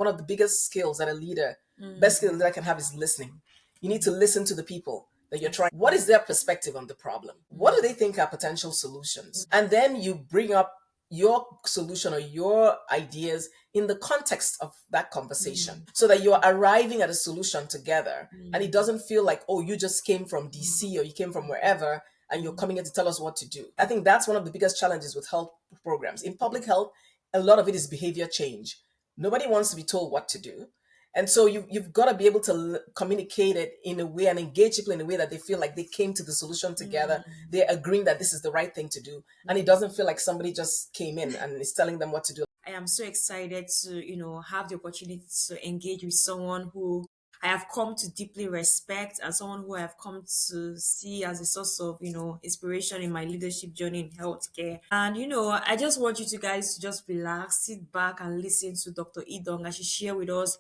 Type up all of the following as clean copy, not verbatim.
one of the biggest skills that a leader, best skill that I can have is listening. You need to listen to the people that you're trying. What is their perspective on the problem? What do they think are potential solutions? And then you bring up your solution or your ideas in the context of that conversation so that you're arriving at a solution together and it doesn't feel like, oh, you just came from DC or you came from wherever and you're coming in to tell us what to do. I think that's one of the biggest challenges with health programs. In public health, a lot of it is behavior change. Nobody wants to be told what to do. And so you've got to be able to communicate it in a way and engage people in a way that they feel like they came to the solution together. They're agreeing that this is the right thing to do. And it doesn't feel like somebody just came in and is telling them what to do. I am so excited to, have the opportunity to engage with someone who I have come to deeply respect and someone who I have come to see as a source of, inspiration in my leadership journey in healthcare. And, I just want you to guys to just relax, sit back and listen to Dr. Idong as she share with us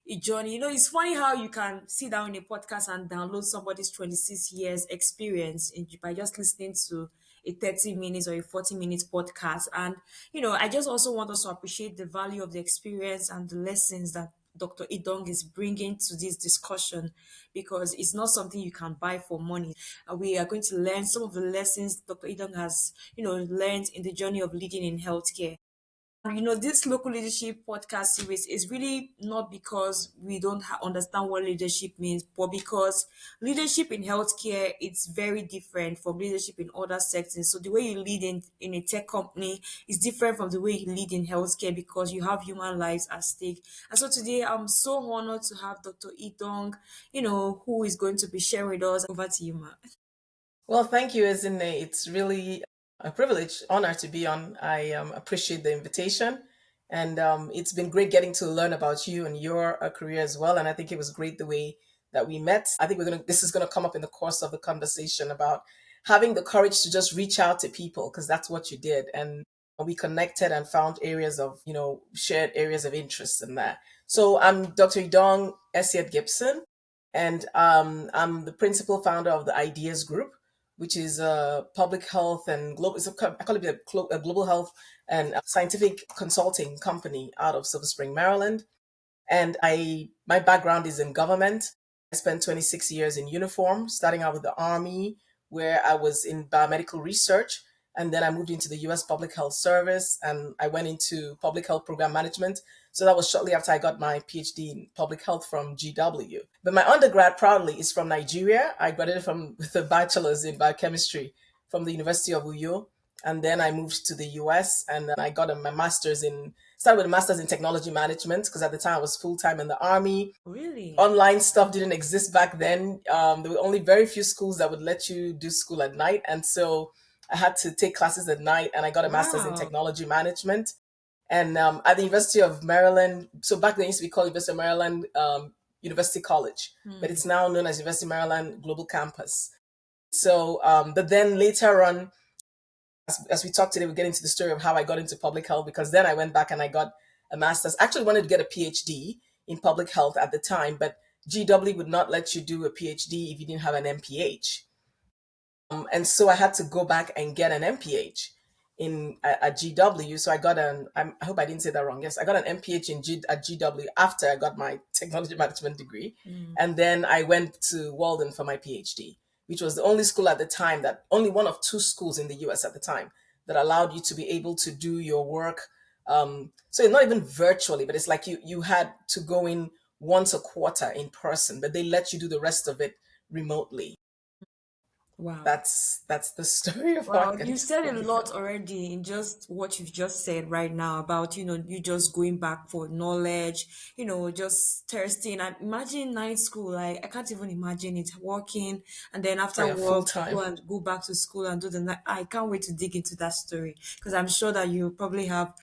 a journey. It's funny how you can sit down in a podcast and download somebody's 26 years experience by just listening to a 30 minutes or a 40 minutes podcast. And, I just also want us to appreciate the value of the experience and the lessons that Dr. Idong is bringing to this discussion because it's not something you can buy for money. We are going to learn some of the lessons Dr. Idong has, learned in the journey of leading in healthcare. This local leadership podcast series is really not because we don't understand what leadership means, but because leadership in healthcare it's very different from leadership in other sectors. So the way you lead in a tech company is different from the way you lead in healthcare because you have human lives at stake. And so today I'm so honored to have Dr. Idong, who is going to be sharing with us. Over to you, Ma. Well, thank you, Ezine. It's really a privilege, honor to be on. I appreciate the invitation. And it's been great getting to learn about you and your career as well. And I think it was great the way that we met. I think this is gonna come up in the course of the conversation about having the courage to just reach out to people because that's what you did. And we connected and found areas of, shared areas of interest in that. So I'm Dr. Idong Essiet-Gibson, and I'm the principal founder of the Ideas Group, which is a public health and global. I call it a global health and scientific consulting company out of Silver Spring, Maryland. And my background is in government. I spent 26 years in uniform, starting out with the Army, where I was in biomedical research. And then I moved into the US Public Health Service and I went into public health program management. So that was shortly after I got my PhD in public health from GW. But my undergrad proudly is from Nigeria. I graduated with a bachelor's in biochemistry from the University of Uyo. And then I moved to the US and then I got my master's started with a master's in technology management because at the time I was full time in the Army. Really? Online stuff didn't exist back then. There were only very few schools that would let you do school at night. And so I had to take classes at night and I got a master's in Wow. technology management. And at the University of Maryland, so back then it used to be called University of Maryland University College, but it's now known as University of Maryland Global Campus. So, but then later on, as we talk today, we get into the story of how I got into public health because then I went back and I got a master's. Actually, wanted to get a PhD in public health at the time, but GW would not let you do a PhD if you didn't have an MPH. And so I had to go back and get an MPH at GW. So I got I hope I didn't say that wrong. Yes, I got an MPH at GW after I got my technology management degree. And then I went to Walden for my PhD, which was the only school at the time only one of two schools in the US at the time that allowed you to be able to do your work. So not even virtually, but it's like you had to go in once a quarter in person, but they let you do the rest of it remotely. Wow. That's the story of how I Wow, got you into said a public lot health. already in just what you've just said right now about, you just going back for knowledge, just thirsting. And imagine night school. Like, I can't even imagine it working. And then Oh after yeah, full work, time. go and go back to school and do the night. I can't wait to dig into that story because I'm sure that you probably have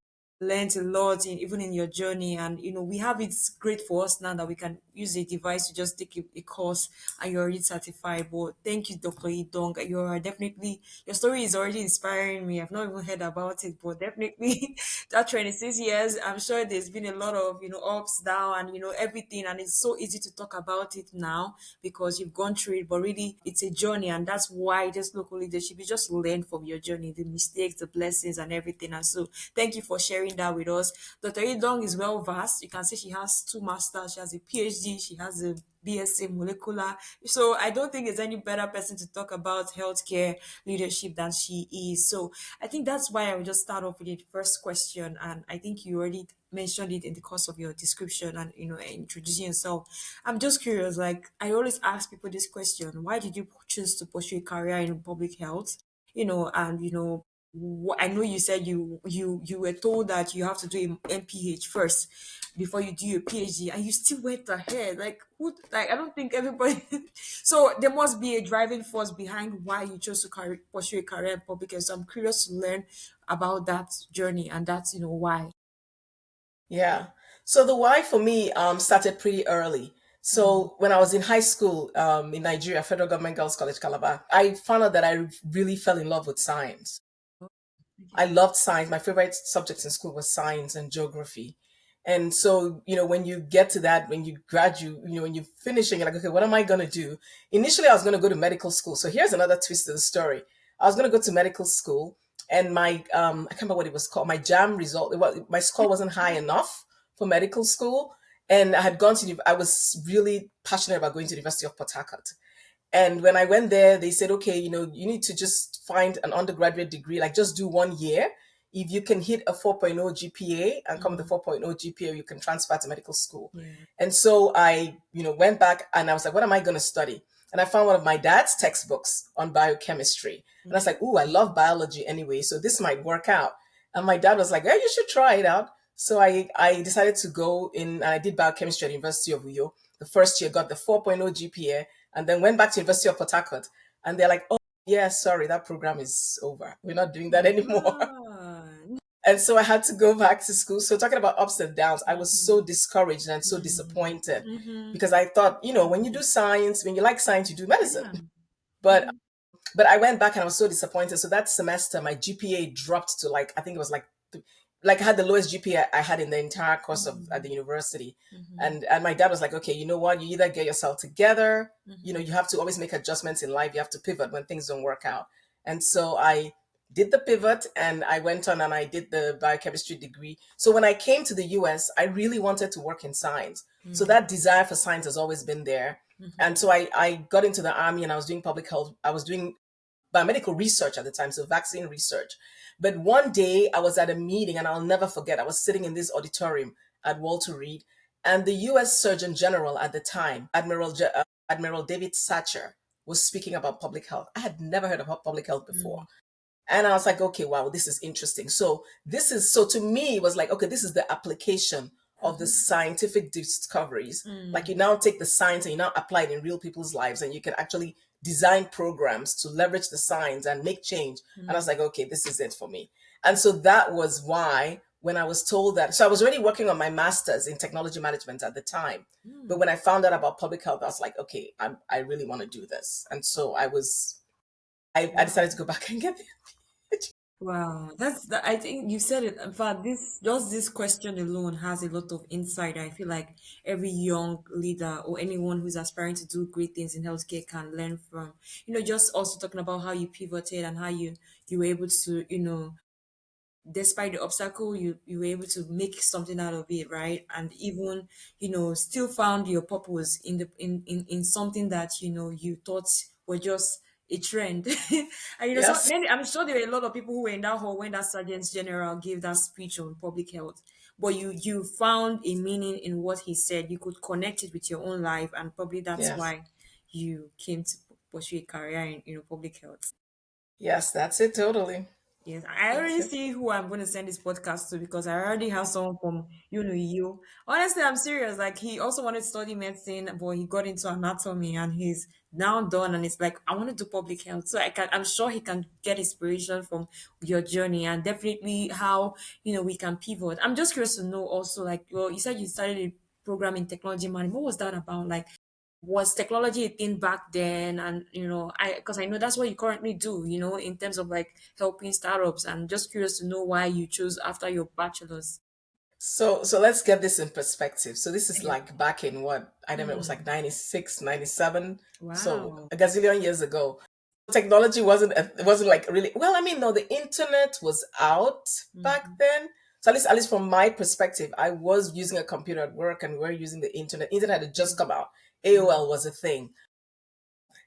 learned a lot even in your journey. And we have it's great for us now that we can use a device to just take a course and you're already certified. But thank you, Dr. Idong. You're definitely your story is already inspiring me. I've not even heard about it, but definitely that 26 years, I'm sure there's been a lot of ups, down, and everything. And it's so easy to talk about it now because you've gone through it, but really it's a journey, and that's why this local leadership you just learn from your journey, the mistakes, the blessings, and everything. And so thank you for sharing sharing that with us. Dr. Idong is well versed. You can see she has two masters. She has a PhD. She has a BSc molecular. So I don't think there's any better person to talk about healthcare leadership than she is. So I think that's why I will just start off with the first question. And I think you already mentioned it in the course of your description and introducing yourself. I'm just curious, like I always ask people this question: why did you choose to pursue a career in public health? And I know you said you were told that you have to do a MPH first before you do your PhD, and you still went ahead. Like who? Like I don't think everybody. So there must be a driving force behind why you chose to pursue a career in public health. So I'm curious to learn about that journey and that's why. Yeah. So the why for me started pretty early. Mm. So when I was in high school in Nigeria, Federal Government Girls College, Calabar, I found out that I really fell in love with science. Oh, I okay. loved science. My favorite subjects in school was science and geography. And so, when you get to that, when you graduate, when you're finishing, you're like, okay, what am I going to do? Initially, I was going to go to medical school. So here's another twist to the story. I was going to go to medical school, and I can't remember what it was called. My jam result, my score wasn't high enough for medical school. And I was really passionate about going to the University of Port Harcourt. And when I went there, they said, okay, you need to just find an undergraduate degree, like just do 1 year. If you can hit a 4.0 GPA and come with a Mm. 4.0 GPA, you can transfer to medical school. Yeah. And so I, went back and I was like, what am I going to study? And I found one of my dad's textbooks on biochemistry. And I was Okay. like, ooh, I love biology anyway, so this might work out. And my dad was like, yeah, you should try it out. So I decided to go in, and I did biochemistry at the University of Uyo. The first year got the 4.0 GPA, and then went back to University of Port Harcourt. And they're like, oh, yeah, sorry, that program is over. We're not doing that anymore. Ah. And so I had to go back to school. So talking about ups and downs, I was so Mhm. discouraged and so Mhm. disappointed Mhm. because I thought, when you do Mhm. science, when you like science, you do medicine. Yeah. But Mhm. but I went back and I was so disappointed. So that semester, my GPA dropped to, like, I think it was like I had the lowest GPA I had in the entire course of at the Mhm. university. Mhm. And my dad was like, okay, you know what? You either get yourself together, Mhm. you have to always make adjustments in life. You have to pivot when things don't work out. And so I did the pivot and I went on and I did the biochemistry degree. So when I came to the US, I really wanted to work in science. So Mhm. that desire for science has always been there. And Mhm. so I got into the army and I was doing public health. I was doing biomedical research at the time, so vaccine research. But one day I was at a meeting and I'll never forget, I was sitting in this auditorium at Walter Reed, and the US Surgeon General at the time, Admiral David Satcher, was speaking about public health. I had never heard of public health before. Mhm. And I was like, okay, wow, this is interesting. So to me, it was like, okay, this is the application of the Mhm. scientific discoveries. Like you Mm. now take the science and you now apply it in real people's lives, and you can actually design programs to leverage the science and make change. And I was Mm. like, okay, this is it for me. And so that was why when I was told that, so I was already working on my master's in technology management at the time. But Mm. when I found out about public health, I was like, okay, I really want to do this. And so I decided Wow. to go back and get it. Wow, that's that. I think you said it. In fact, this question alone has a lot of insight. I feel like every young leader or anyone who's aspiring to do great things in healthcare can learn from. Just also talking about how you pivoted and how you were able to, despite the obstacle, you were able to make something out of it, right? And even still found your purpose in something that you thought were just a trend. And so Yes. many, I'm sure there were a lot of people who were in that hall when that sergeant general gave that speech on public health, but you found a meaning in what he said. You could connect it with your own life, and probably that's Yes. why you came to pursue a career in public health. Yes, that's it totally. Yes, I That's already it. see who I'm going to send this podcast to because I already have someone from you. Honestly, I'm serious. Like he also wanted to study medicine, but he got into anatomy and he's now done. And it's like I want to do public health, so I'm sure he can get inspiration from your journey and definitely how we can pivot. I'm just curious to know also, like, well, you said you started a program in technology management. What was that about? Like, was technology a thing back then? And I because I know that's what you currently do, in terms of like helping startups. And just curious to know why you chose after your bachelor's. So let's get this in perspective. So this is Okay. like back in what, I don't know, it was like Hmm. 96, 97. So Wow. a gazillion years ago. Technology wasn't like really, well, I mean, no, the internet was out back Hmm. then. So at least from my perspective, I was using a computer at work and we're using the internet. Internet had just come out. AOL was a thing.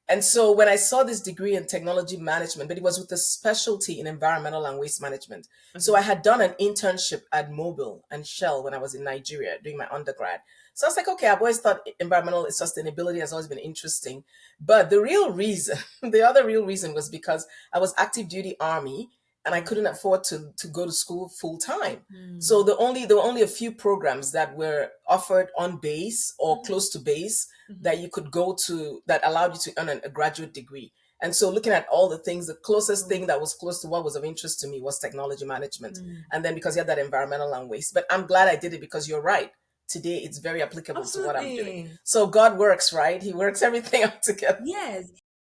And so when I saw this degree in technology management, but it was with a specialty in environmental and waste management. So Okay. I had done an internship at Mobil and Shell when I was in Nigeria doing my undergrad. So I was like, okay, I've always thought environmental sustainability has always been interesting. But the real reason, the other real reason was because I was active duty army and I couldn't afford to go to school full time. So Mm. there were only a few programs that were offered on base or Mhm. close to base Mhm. that you could go to that allowed you to earn a graduate degree. And so looking at all the things, the closest Oh. thing that was close to what was of interest to me was technology management. Mm. And then because you had that environmental and waste. But I'm glad I did it because you're right. Today it's very applicable to what I'm doing. Absolutely. So God works, right? He works everything out together. Yes.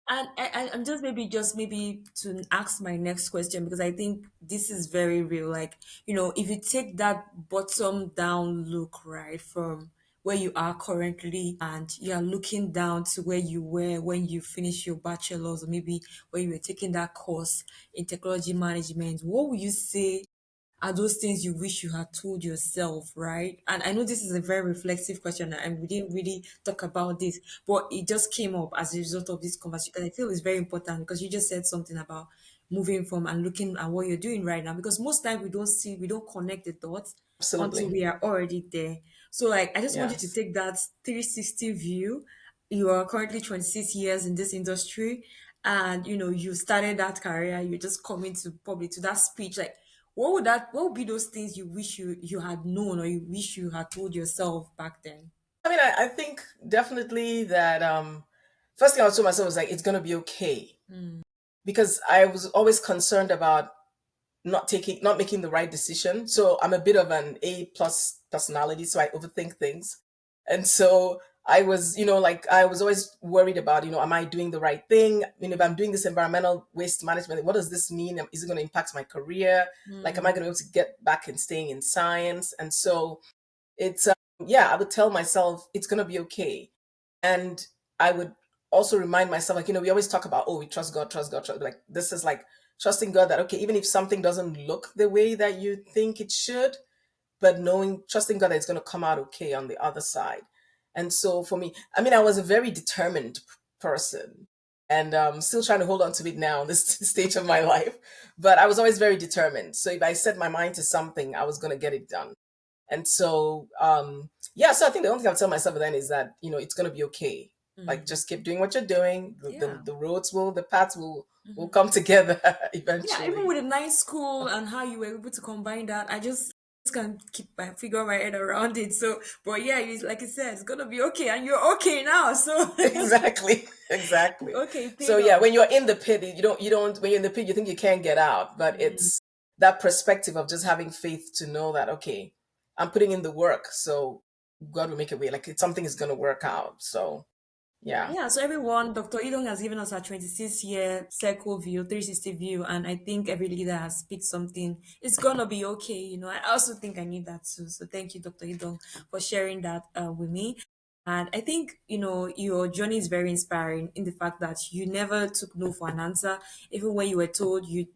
And I'm just maybe to ask my next question because I think this is very real. Like, if you take that bottom down look, right, from where you are currently and you are looking down to where you were when you finished your bachelor's or maybe when you were taking that course in technology management, what would you say are those things you wish you had told yourself, right? And I know this is a very reflexive question and we didn't really talk about this, but it just came up as a result of this conversation. And I feel it's very important because you just said something about moving from and looking at what you're doing right now. Because most times we don't connect the dots until Absolutely. we are already there. So like I just want you to Yes. take that 360 view. You are currently 26 years in this industry and you started that career, you're just coming to probably to that speech like what would be those things you wish you had known or you wish you had told yourself back then? I mean, I think definitely that first thing I would tell myself was like it's gonna be okay. Mm. Because I was always concerned about not making the right decision. So I'm a bit of an A plus personality, so I overthink things. And so I was, like I was always worried about, am I doing the right thing? If I'm doing this environmental waste management, what does this mean? Is it going to impact my career? Like, am I Mm. going to be able to get back and staying in science? And so it's yeah, I would tell myself it's going to be okay. And I would also remind myself, like, we always talk about, oh, we trust God, trust God, trust. Like, this is like trusting God that, okay, even if something doesn't look the way that you think it should, but trusting God that it's going to come out okay on the other side. And so for me, I mean, I was a very determined person and still trying to hold on to it now in this stage of my life. But I was always very determined. So if I set my mind to something, I was going to get it done. And so, yeah, so I think the only thing I'll tell myself then is that, it's going to be okay. Like, Mm. just keep doing what you're doing. Yeah. The paths will come together Yeah, even eventually. with a nice school and how you were able to combine that, I just can't figure my head around it. So, but yeah, it's like you said, it's gonna be okay, and you're okay now. So, Exactly. Exactly. okay, it So paid yeah, off. when you're in the pit, when you're in the pit, you think you can't get out. But Mm. it's that perspective of just having faith to know that, okay, I'm putting in the work. So God will make a way. Like something is gonna work out. So yeah. Yeah, so everyone, Dr. Idong has given us a 26-year circle view, 360 view, and I think every leader has picked something. It's gonna be okay, I also think I need that too. So thank you, Dr. Idong, for sharing that with me. And I think, your journey is very inspiring in the fact that you never took no for an answer. Even when you were told you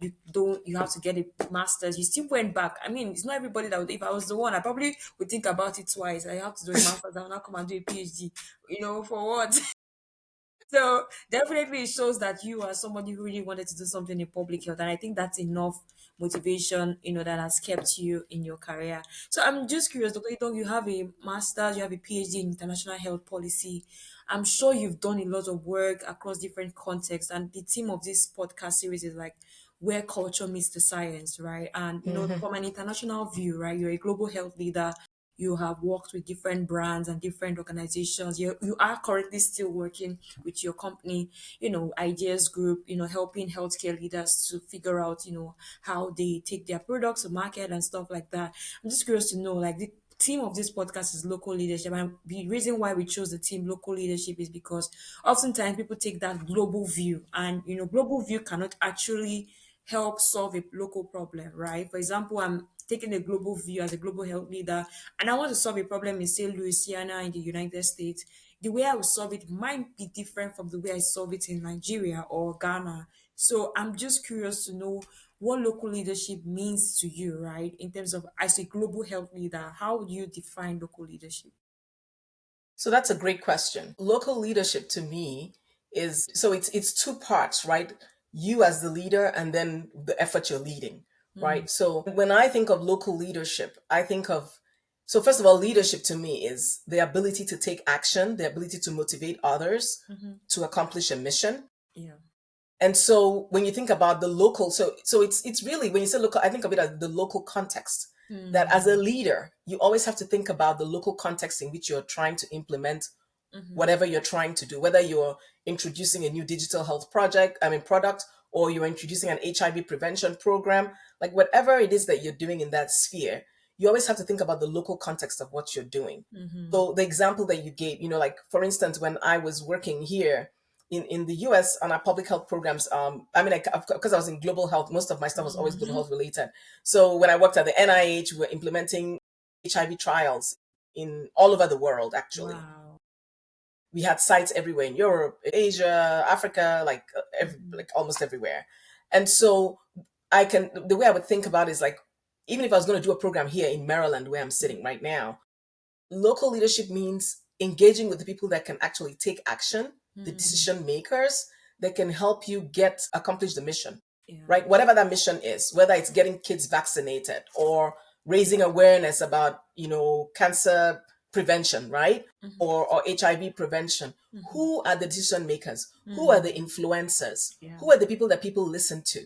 have to get a master's, you still went back. I mean, it's not everybody that would, if I was the one, I probably would think about it twice. I have to do a master's, I will not come and do a PhD. For what? So definitely it shows that you are somebody who really wanted to do something in public health. And I think that's enough motivation, that has kept you in your career. So I'm just curious, Dr. Itong, you have a master's, you have a PhD in international health policy. I'm sure you've done a lot of work across different contexts. And the theme of this podcast series is like where culture meets the science, right? And Hmm. from an international view, right, you're a global health leader, you have worked with different brands and different organizations. You are currently still working with your company, Ideas Group, helping healthcare leaders to figure out, how they take their products to market and stuff like that. I'm just curious to know, like, the theme of this podcast is local leadership. And the reason why we chose the team local leadership is because oftentimes people take that global view, and, global view cannot actually help solve a local problem, right? For example, I'm taking a global view as a global health leader, and I want to solve a problem in, say, Louisiana in the United States. The way I will solve it might be different from the way I solve it in Nigeria or Ghana. So I'm just curious to know what local leadership means to you, right? In terms of as a global health leader, how would you define local leadership? So that's a great question. Local leadership to me is, so it's two parts, right? You as the leader and then the effort you're leading, Mm, right? So when I think of local leadership, I think of, so first of all, leadership to me is the ability to take action, the ability to motivate others hmm. to accomplish a mission. Yeah. And so when you think about the local, so it's really, when you say local, I think of it as the local context. That as a Mm, leader, you always have to think about the local context in which you're trying to implement hmm. whatever you're trying to do, whether you're introducing a new digital health project, I mean product, or you're introducing an HIV prevention program, like whatever it is that you're doing in that sphere, you always have to think about the local context of what you're doing. Hmm. So the example that you gave, like for instance, when I was working here in the US on our public health programs, I mean, because I was in global health, most of my stuff was always global Hmm. health related. So when I worked at the NIH, we were implementing HIV trials in all over the world, actually. Wow. We had sites everywhere in Europe, Asia, Africa, like Hmm. like almost everywhere. And so the way I would think about it is like, even if I was going to do a program here in Maryland where I'm sitting right now, local leadership means engaging with the people that can actually take action, the Mm, decision makers that can help you get accomplish the mission, yeah. right? Whatever that mission is, whether it's getting kids vaccinated or raising awareness about, cancer prevention, right? Hmm. Or HIV prevention. Hmm. Who are the decision makers? Who are the Mm, influencers? yeah. Who are the people that people listen to?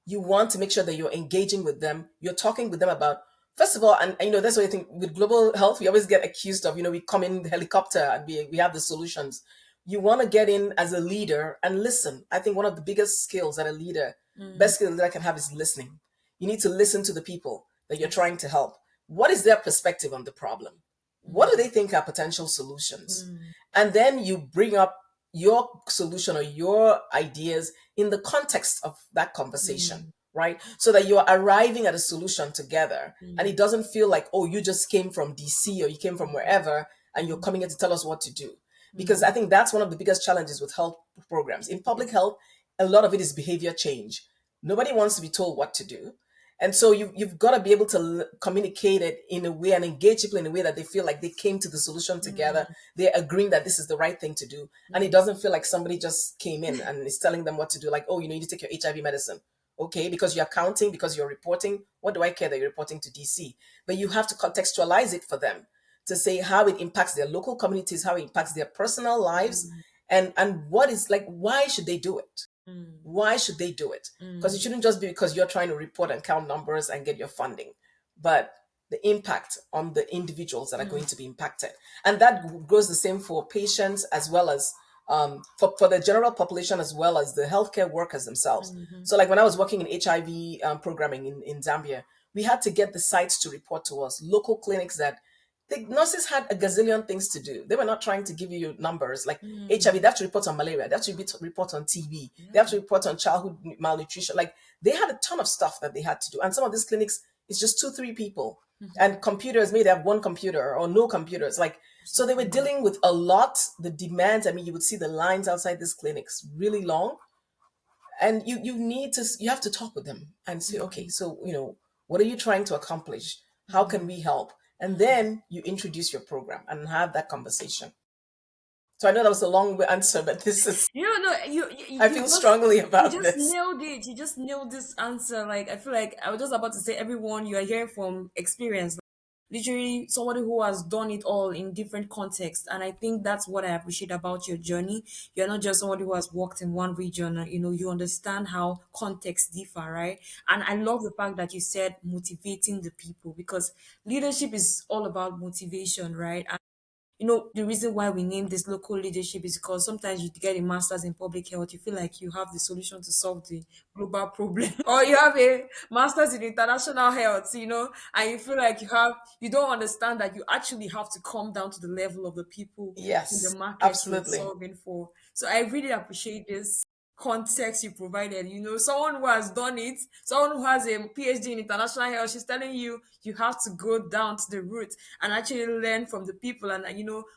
You want to make sure that you're engaging with them, you're talking with them about, first of all, and that's what I think with global health, we always get accused of, we come in the helicopter and we have the solutions. You want to get in as a leader and listen. I think one of the biggest skills that a leader, Mm, best skill that I can have, is listening. You need to listen to the people that you're yeah. trying to help. What is their perspective on the problem? What do Mm, they think are potential solutions? mm, And then you bring up your solution or your ideas in the context of that conversation, mm, right? So that you're arriving at a solution together and it mm, doesn't feel like, oh, you just came from DC or you came from wherever and you're mm, coming here to tell us what to do. Because I mm, think that's one of the biggest challenges with health programs. In yeah. public health, a lot of it is behavior change. Nobody wants to be told what to do. And so you've got to be able to communicate it in a way and engage people in a way that they feel like they came to the solution together. Mm, They're agreeing that this is the right thing to do. And it mm, doesn't feel like somebody just came in and is telling them what to do. Like, oh, you need to take your HIV medicine. Okay, because you're counting, because you're reporting. What do I care that you're reporting to DC? But you have to contextualize it for them to say how it impacts their local communities, how it impacts their personal lives, mm, and what is like, why should they do it? mm, Why should they do it? Because it mm, shouldn't just be because you're trying to report and count numbers and get your funding, but the impact on the individuals that are mm, going to be impacted. And that goes the same for patients as well as for the general population as well as the healthcare workers themselves. mhm, So, like when I was working in HIV programming in Zambia, we had to get the sites to report to us, local clinics that the nurses had a gazillion things to do. They were not trying to give you numbers like HIV. They mm, have to report on malaria. They have to report on TB. They have yeah. to report on childhood malnutrition. Like they had a ton of stuff that they had to do. And some of these clinics, it's just two, three people. Mhm. And computers, maybe they have one computer or no computers. Like, so they were Mm, dealing with a lot, the demands. I mean, you would see the lines outside these clinics really long. And you have to talk with them and say, okay, mhm, so, what are you trying to accomplish? How can mm, we help? And mm. then you introduce your program and have that conversation. So I know that was a long answer, but this is, No, I you feel just strongly you about just this. nailed it. You just nailed this answer. Like I feel like I was just about to say, everyone you are hearing from experience, literally somebody who has done it all in different contexts. And I think that's what I appreciate about your journey. You're not just somebody who has worked in one region. You understand how contexts differ, right? And I love the fact that you said motivating the people, because leadership is all about motivation, right? The reason why we name this local leadership is because sometimes you get a master's in public health, you feel like you have the solution to solve the global problem, or you have a master's in international health, and you feel like you don't understand that you actually have to come down to the level of the people in the Yes, market you're absolutely. solving for. So I really appreciate this context you provided. Someone who has done it, someone who has a PhD in international health, she's telling you you have to go down to the root and actually learn from the people, and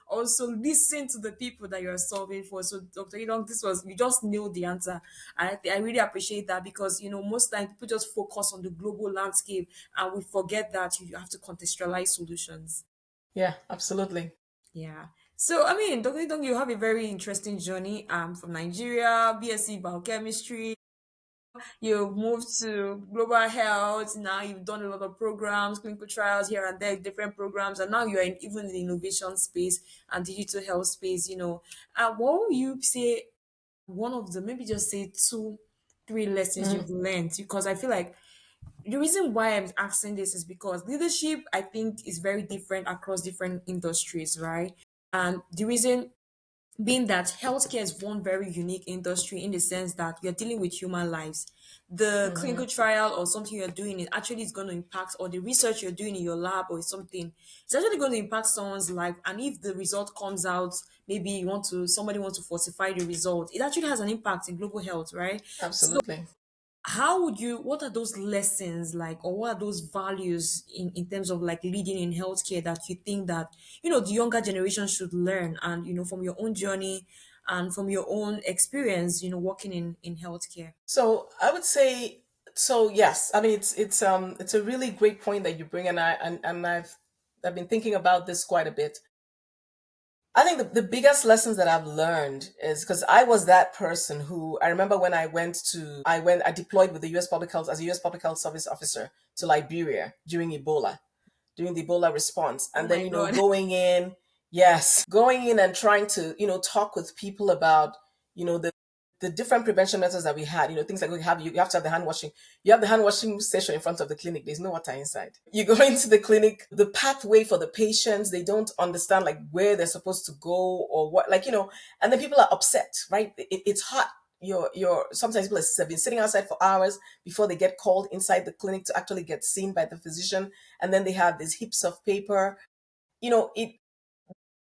also listen to the people that you're solving for. So, Dr. Idong, this was you just nailed the answer. I really appreciate that, because most times people just focus on the global landscape and we forget that you have to contextualize solutions. Yeah, absolutely. Yeah. So, I mean, Dr. Idong, you have a very interesting journey. From Nigeria, BSc biochemistry. You've moved to global health. Now you've done a lot of programs, clinical trials here and there, different programs, and now you're even in the innovation space and digital health space. What would you say one of the, maybe just say two, three lessons Mm, you've learned? Because I feel like the reason why I'm asking this is because leadership, I think, is very different across different industries, right? And the reason being that healthcare is one very unique industry in the sense that you're dealing with human lives. The mhm. clinical trial or something you're doing is actually is going to impact, or the research you're doing in your lab or something, it's actually going to impact someone's life. And if the result comes out, maybe somebody wants to falsify the result, it actually has an impact in global health, right? So Absolutely. what are those lessons like, or what are those values in terms of like leading in healthcare that you think that the younger generation should learn, and from your own journey and from your own experience working in healthcare? So I would say, so yes, I mean it's a really great point that you bring, and I've been thinking about this quite a bit. I think the biggest lessons that I've learned is because I was that person who I remember when I deployed with the US Public Health as a US Public Health Service officer to Liberia during Ebola, during the Ebola response. Oh And then, my god. going in, yes, going in and trying to, talk with people about, the different prevention methods that we had, things like you have to have the hand washing. You have the hand washing station in front of the clinic. There's no water inside. You go into the clinic, the pathway for the patients, they don't understand like where they're supposed to go or what, and then people are upset, right? It's hot. You're sometimes people have been sitting outside for hours before they get called inside the clinic to actually get seen by the physician, and then they have these heaps of paper. It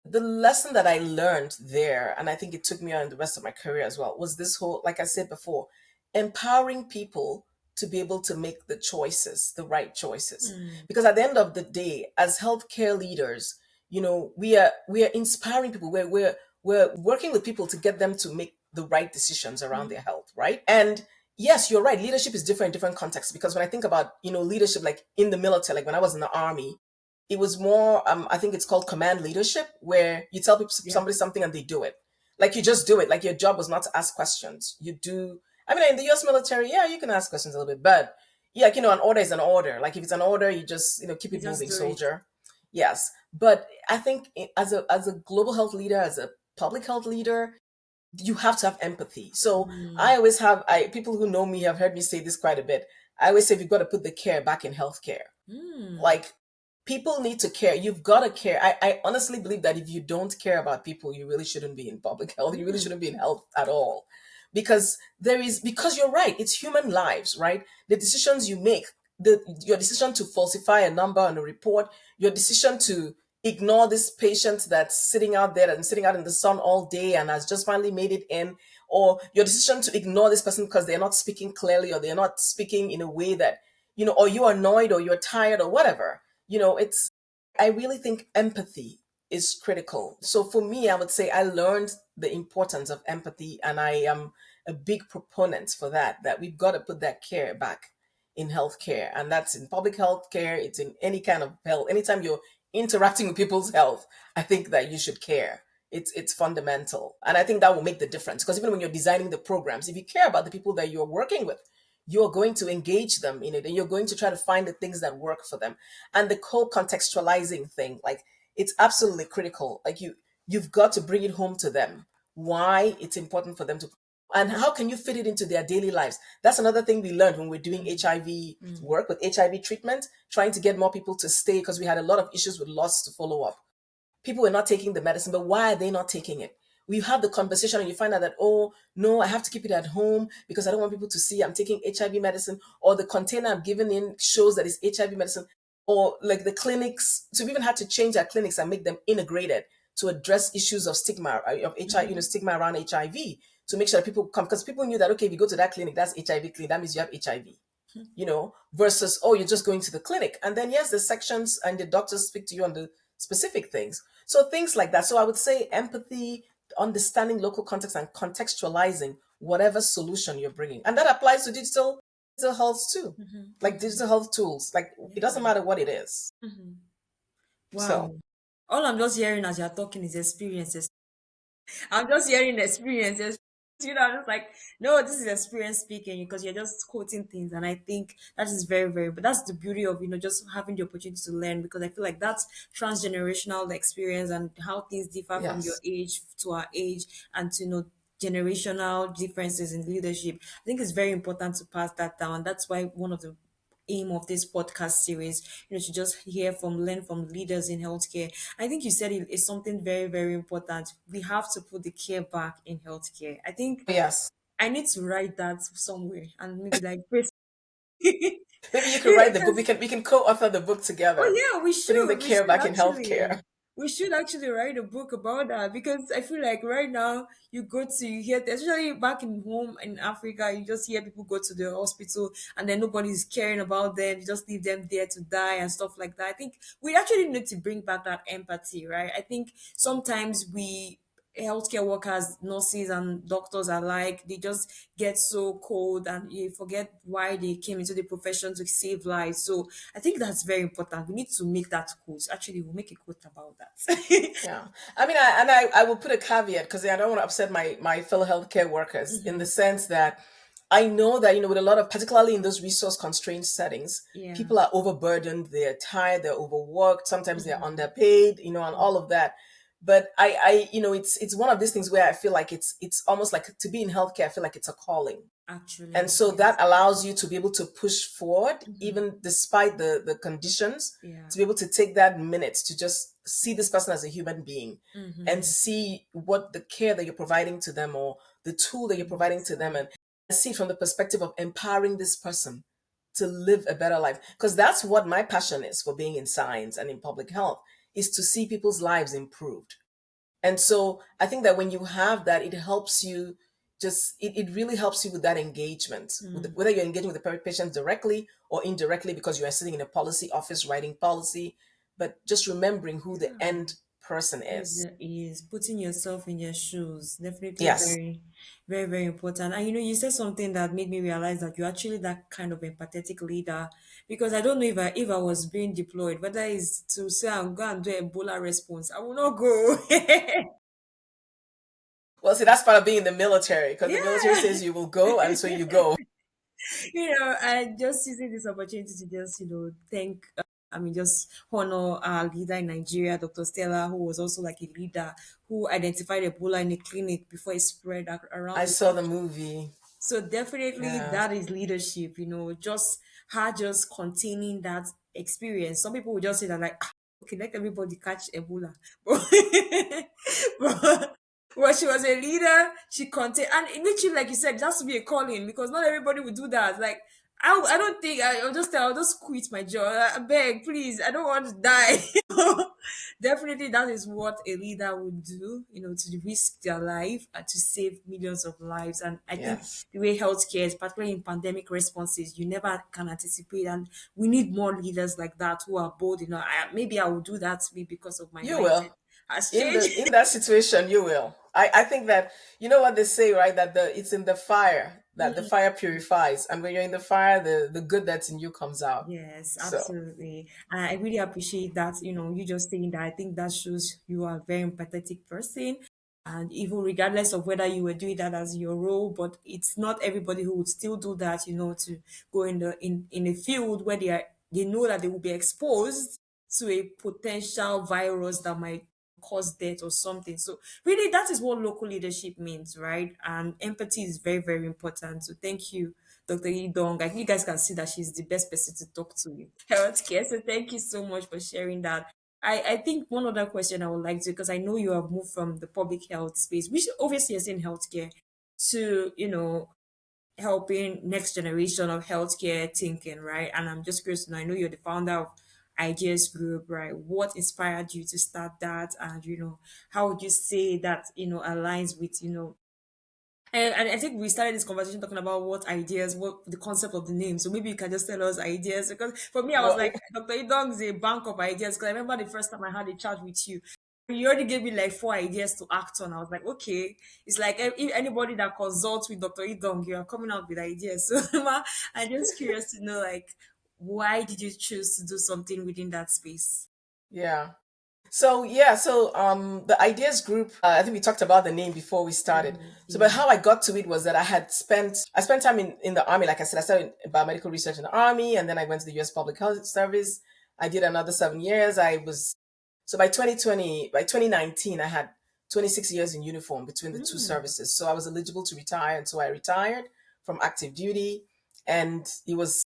the lesson that I learned there, and I think it took me on the rest of my career as well, was this whole, like I said before, empowering people to be able to make the choices, the right choices. Hmm. Because at the end of the day, as healthcare leaders, we are inspiring people. We're working with people to get them to make the right decisions around their health, right? And yes, you're right. Leadership is different in different contexts. Because when I think about, leadership, like in the military, like when I was in the army, it was more I think it's called command leadership, where you tell people Yeah. somebody something and they do it, like you just do it, like your job was not to ask questions. You do. I mean, in the US military, yeah, you can ask questions a little bit, but yeah, like, an order is an order. Like if it's an order, you just keep You it just moving, do it. soldier. Yes, but I think as a global health leader, as a public health leader, you have to have empathy. So Hmm. I always have I people who know me have heard me say this quite a bit. I always say we've got to put the care back in healthcare. Hmm. Like, people need to care. You've got to care. I honestly believe that if you don't care about people, you really shouldn't be in public health. You really Hmm. shouldn't be in health at all. Because you're right, it's human lives, right? The decisions you make, your decision to falsify a number on a report, your decision to ignore this patient that's sitting out there and sitting out in the sun all day and has just finally made it in, or your decision to ignore this person because they're not speaking clearly, or they're not speaking in a way that, or you're annoyed or you're tired or whatever. I really think empathy is critical. So for me, I would say I learned the importance of empathy, and I am a big proponent for that we've got to put that care back in healthcare. And that's in public healthcare, it's in any kind of health. Anytime you're interacting with people's health, I think that you should care. It's fundamental. And I think that will make the difference. Because even when you're designing the programs, if you care about the people that you're working with, you're going to engage them in it, and you're going to try to find the things that work for them. And the co-contextualizing thing, like, it's absolutely critical. Like, you've got to bring it home to them, why it's important for them to, and how can you fit it into their daily lives. That's another thing we learned when we're doing HIV Hmm. work, with HIV treatment, trying to get more people to stay, because we had a lot of issues with loss to follow up. People were not taking the medicine, but why are they not taking it? We have the conversation and you find out that, oh, no, I have to keep it at home because I don't want people to see I'm taking HIV medicine, or the container I'm giving in shows that it's HIV medicine, or like the clinics. So we even had to change our clinics and make them integrated to address issues of stigma, of HIV, stigma around HIV. to make sure that people come, because people knew that, okay, if you go to that clinic, that's HIV clinic, that means you have HIV, versus, oh, you're just going to the clinic. And then, yes, the sections and the doctors speak to you on the specific things. So things like that. So I would say empathy, understanding local context, and contextualizing whatever solution you're bringing. And that applies to digital health too, Mm-hmm. like Mm-hmm. digital health tools. Like, it Yeah. doesn't matter what it is. Mm-hmm. So, Wow. All I'm just hearing as you're talking is experiences. I'm just hearing experiences. I'm just like, no, this is experience speaking because you're just quoting things. And I think that is very, very, but that's the beauty of, just having the opportunity to learn because I feel like that's transgenerational experience and how things differ from your yes. age to our age and to, generational differences in leadership. I think it's very important to pass that down. That's why one of the aim of this podcast series, to just hear from, learn from leaders in healthcare. I think you said it is something very, very important. We have to put the care back in healthcare. I think Yes. I need to write that somewhere and maybe like Chris. Maybe you could write the book. We Because can we can co-author the book oh together, yeah, we putting the should. We care should back in actually. healthcare. We should actually write a book about that because I feel like right now you hear, especially back in home in Africa, you just hear people go to the hospital and then nobody's caring about them. You just leave them there to die and stuff like that. I think we actually need to bring back that empathy, right? I think sometimes we healthcare workers, nurses, and doctors alike, they just get so cold and you forget why they came into the profession to save lives. So I think that's very important. We need to make that quote. Actually, we'll make a quote about that. Yeah, I mean, I will put a caveat because I don't want to upset my fellow healthcare workers in the Hmm. sense that I know that with a lot of, particularly in those resource constrained settings, Yeah. people are overburdened, they're tired, they're overworked, sometimes they're Hmm. underpaid, and all of that. But it's one of these things where I feel like it's almost like, to be in healthcare, I feel like it's a calling. And Actually, so that yes. allows you to be able to push forward Hmm. even despite the conditions, Yeah. to be able to take that minute to just see this person as a human being and Hmm. see what the care that you're providing to them, or the tool that you're providing Yes. to them, and see from the perspective of empowering this person to live a better life, because that's what my passion is for being in science and in public health, is to see people's lives improved. And so I think that when you have that, it helps you, it really helps you with that engagement, with Mm. whether you're engaging with the patient directly or indirectly because you are sitting in a policy office writing policy, but just remembering who the Yeah. end person is. Is putting yourself in your shoes definitely Yes. very, very, very important. And you said something that made me realize that you're actually that kind of empathetic leader. Because I don't know if I was being deployed, whether it's to say I'm going to do Ebola response, I will not go. Well, see, that's part of being in the military, because the military Yeah. says you will go, and so you go. I just using this opportunity to just, thank, just honor our leader in Nigeria, Dr. Stella, who was also like a leader who identified Ebola in a clinic before it spread around I the saw the country. movie. So definitely Yeah. that is leadership, just her just containing that experience. Some people would just say that like, "Ah, okay, let everybody catch Ebola." But, but she was a leader, she contained, and literally like you said, it has to be a calling because not everybody would do that. Like I don't think I'll just quit my job. I beg, please, I don't want to die. Definitely, that is what a leader would do, to risk their life and to save millions of lives. And I think Yes. the way healthcare is, particularly in pandemic responses, you never can anticipate. And we need more leaders like that who are bold. Maybe I will do that maybe because of my You mindset will. has In changed. the in that situation, you will. I think that, you know what they say, right? That it's in the fire that the fire purifies, and when you're in the fire, the good that's in you comes out. Yes, So absolutely. And I really appreciate that, you just saying that. I think that shows you are a very empathetic person. And even regardless of whether you were doing that as your role, but it's not everybody who would still do that, to go in a field where they know that they will be exposed to a potential virus that might cause death or something. So really that is what local leadership means, right? And empathy is very, very important. So thank you, Dr. Idong. I think you guys can see that she's the best person to talk to in healthcare. So thank you so much for sharing that. I think one other question I would like to, because I know you have moved from the public health space, which obviously is in healthcare, to, helping next generation of healthcare thinking, right? And I'm just curious to know, I know you're the founder of IGS Group, right? What inspired you to start that? And, how would you say that, aligns with, And I think we started this conversation talking about what ideas, what the concept of the name. So maybe you can just tell us ideas. Because for me, I was like, Well, Dr. Idong is a bank of ideas. Because I remember the first time I had a chat with you, you already gave me like four ideas to act on. I was like, okay, it's like if anybody that consults with Dr. Idong, you are coming out with ideas. So Ma, I'm just curious to know, like, why did you choose to do something within that space? yeah. So yeah, so the ideas group, I think we talked about the name before we started. So but Yeah. how I got to it was that I spent time in the army. Like I said, I started in biomedical research in the army, and then I went to the US Public Health Service. I did another 7 years. I was so by 2019, I had 26 years in uniform between the two Mm. services. So I was eligible to retire, and so I retired from active duty, and it was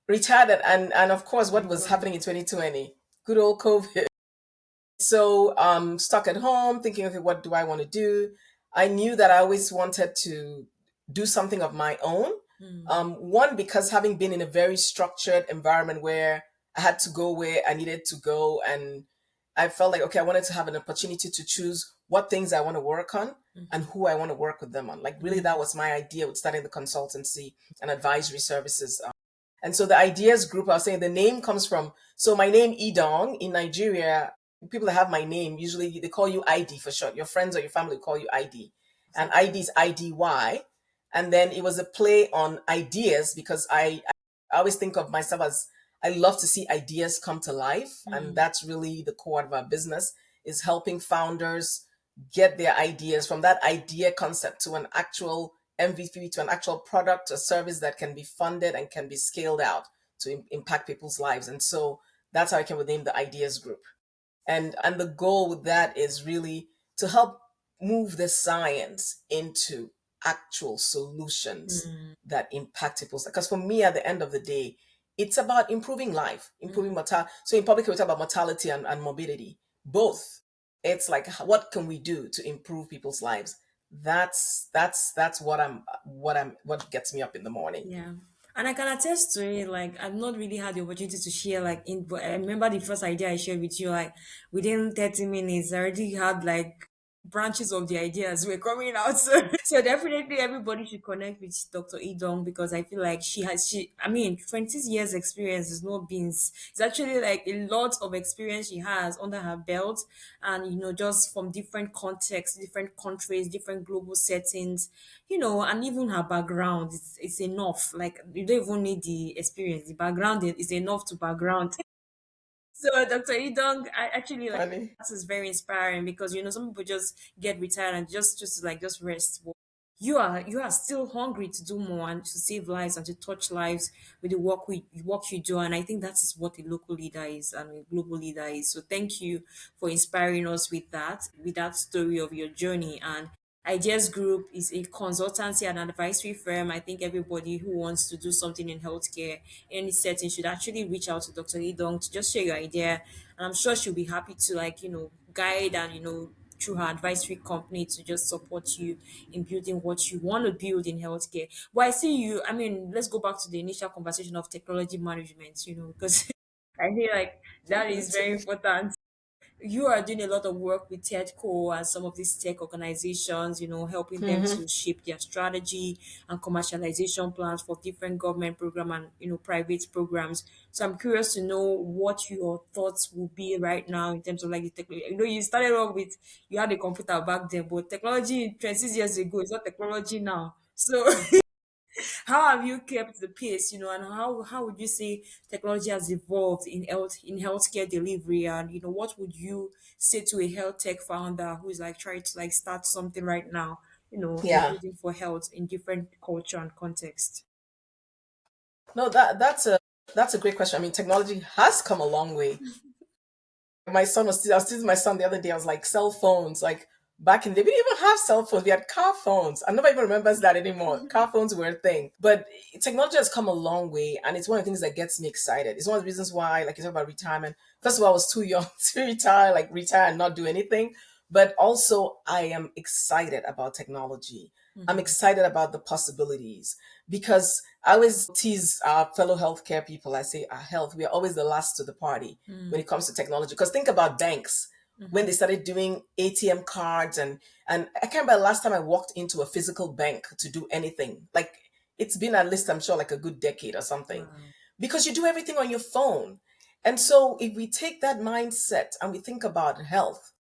retired, and of course, My what was God. happening in 2020? Good old COVID. So stuck at home thinking, okay, what do I want to do? I knew that I always wanted to do something of my own. Mm. One, because having been in a very structured environment where I had to go where I needed to go, and I felt like, okay, I wanted to have an opportunity to choose what things I want to work on and who I want to work with them on. Like, really, that Mm. was my idea with starting the consultancy and advisory services. And so the ideas group, I was saying the name comes from, so my name Idong in Nigeria, people that have my name, usually they call you ID for short. Your friends or your family call you ID. And Exactly. ID is IDY. And then it was a play on ideas because I always think of myself as I love to see ideas come to life. And Mm. that's really the core of our business is helping founders get their ideas from that idea concept to an actual MVP, to an actual product or service that can be funded and can be scaled out to impact people's lives. And so that's how I came with the name the Ideas Group. And the goal with that is really to help move the science into actual solutions that impact people's lives. Because for me, at the end of the day, it's about improving life, improving mortality. So in public, we talk about mortality and morbidity, both. It's like, what can we do to improve people's lives? That's what gets me up in the morning. Yeah. And I can attest to it. Like, I've not really had the opportunity to share, like, but I remember the first idea I shared with you, like, within 30 minutes, I already had, like, branches of the ideas were coming out. So definitely everybody should connect with Dr. Idong because I feel like I mean, 20 years experience is no beans. It's actually like a lot of experience she has under her belt and, just from different contexts, different countries, different global settings, and even her background, it's enough. Like, you don't even need the experience. The background is enough to background. So Dr. Idong, I actually like Funny. that is very inspiring because some people just get retired and just rest. But you are still hungry to do more and to save lives and to touch lives with the work you do. And I think that is what a local leader is and a global leader is. So thank you for inspiring us with that story of your journey. And Ideas Group is a consultancy and advisory firm. I think everybody who wants to do something in healthcare, any setting, should actually reach out to Dr. Idong to just share your idea. And I'm sure she'll be happy to, like, guide and, through her advisory company to just support you in building what you want to build in healthcare. But I see you, I mean, let's go back to the initial conversation of technology management, because I feel like that is very important. You are doing a lot of work with TEDCO and some of these tech organizations, helping them Hmm. to shape their strategy and commercialization plans for different government program and private programs. So I'm curious to know what your thoughts will be right now in terms of like the technology. You started off with you had a computer back then, but technology 26 years ago is not technology now. So how have you kept the pace, and how would you say technology has evolved in healthcare delivery, and what would you say to a health tech founder who is like trying to like start something right now, in Yeah. building for health in different culture and context? No, that's a great question. I mean, technology has come a long way. I was teasing my son the other day. I was like, cell phones, like back in the day, we didn't even have cell phones. We had car phones. I nobody even remembers that anymore. Car phones were a thing. But technology has come a long way, and it's one of the things that gets me excited. It's one of the reasons why, like you talk about retirement. First of all, I was too young to retire and not do anything. But also, I am excited about technology. I'm Mm-hmm. excited about the possibilities because I always tease our fellow healthcare people. I say, our health, we are always the last to the party when it comes to technology. Because think about banks. when they started doing ATM cards, and I can't remember the last time I walked into a physical bank to do anything. Like it's been at least I'm sure like a good decade or something. Wow. Because you do everything on your phone. And so if we take that mindset and we think about health,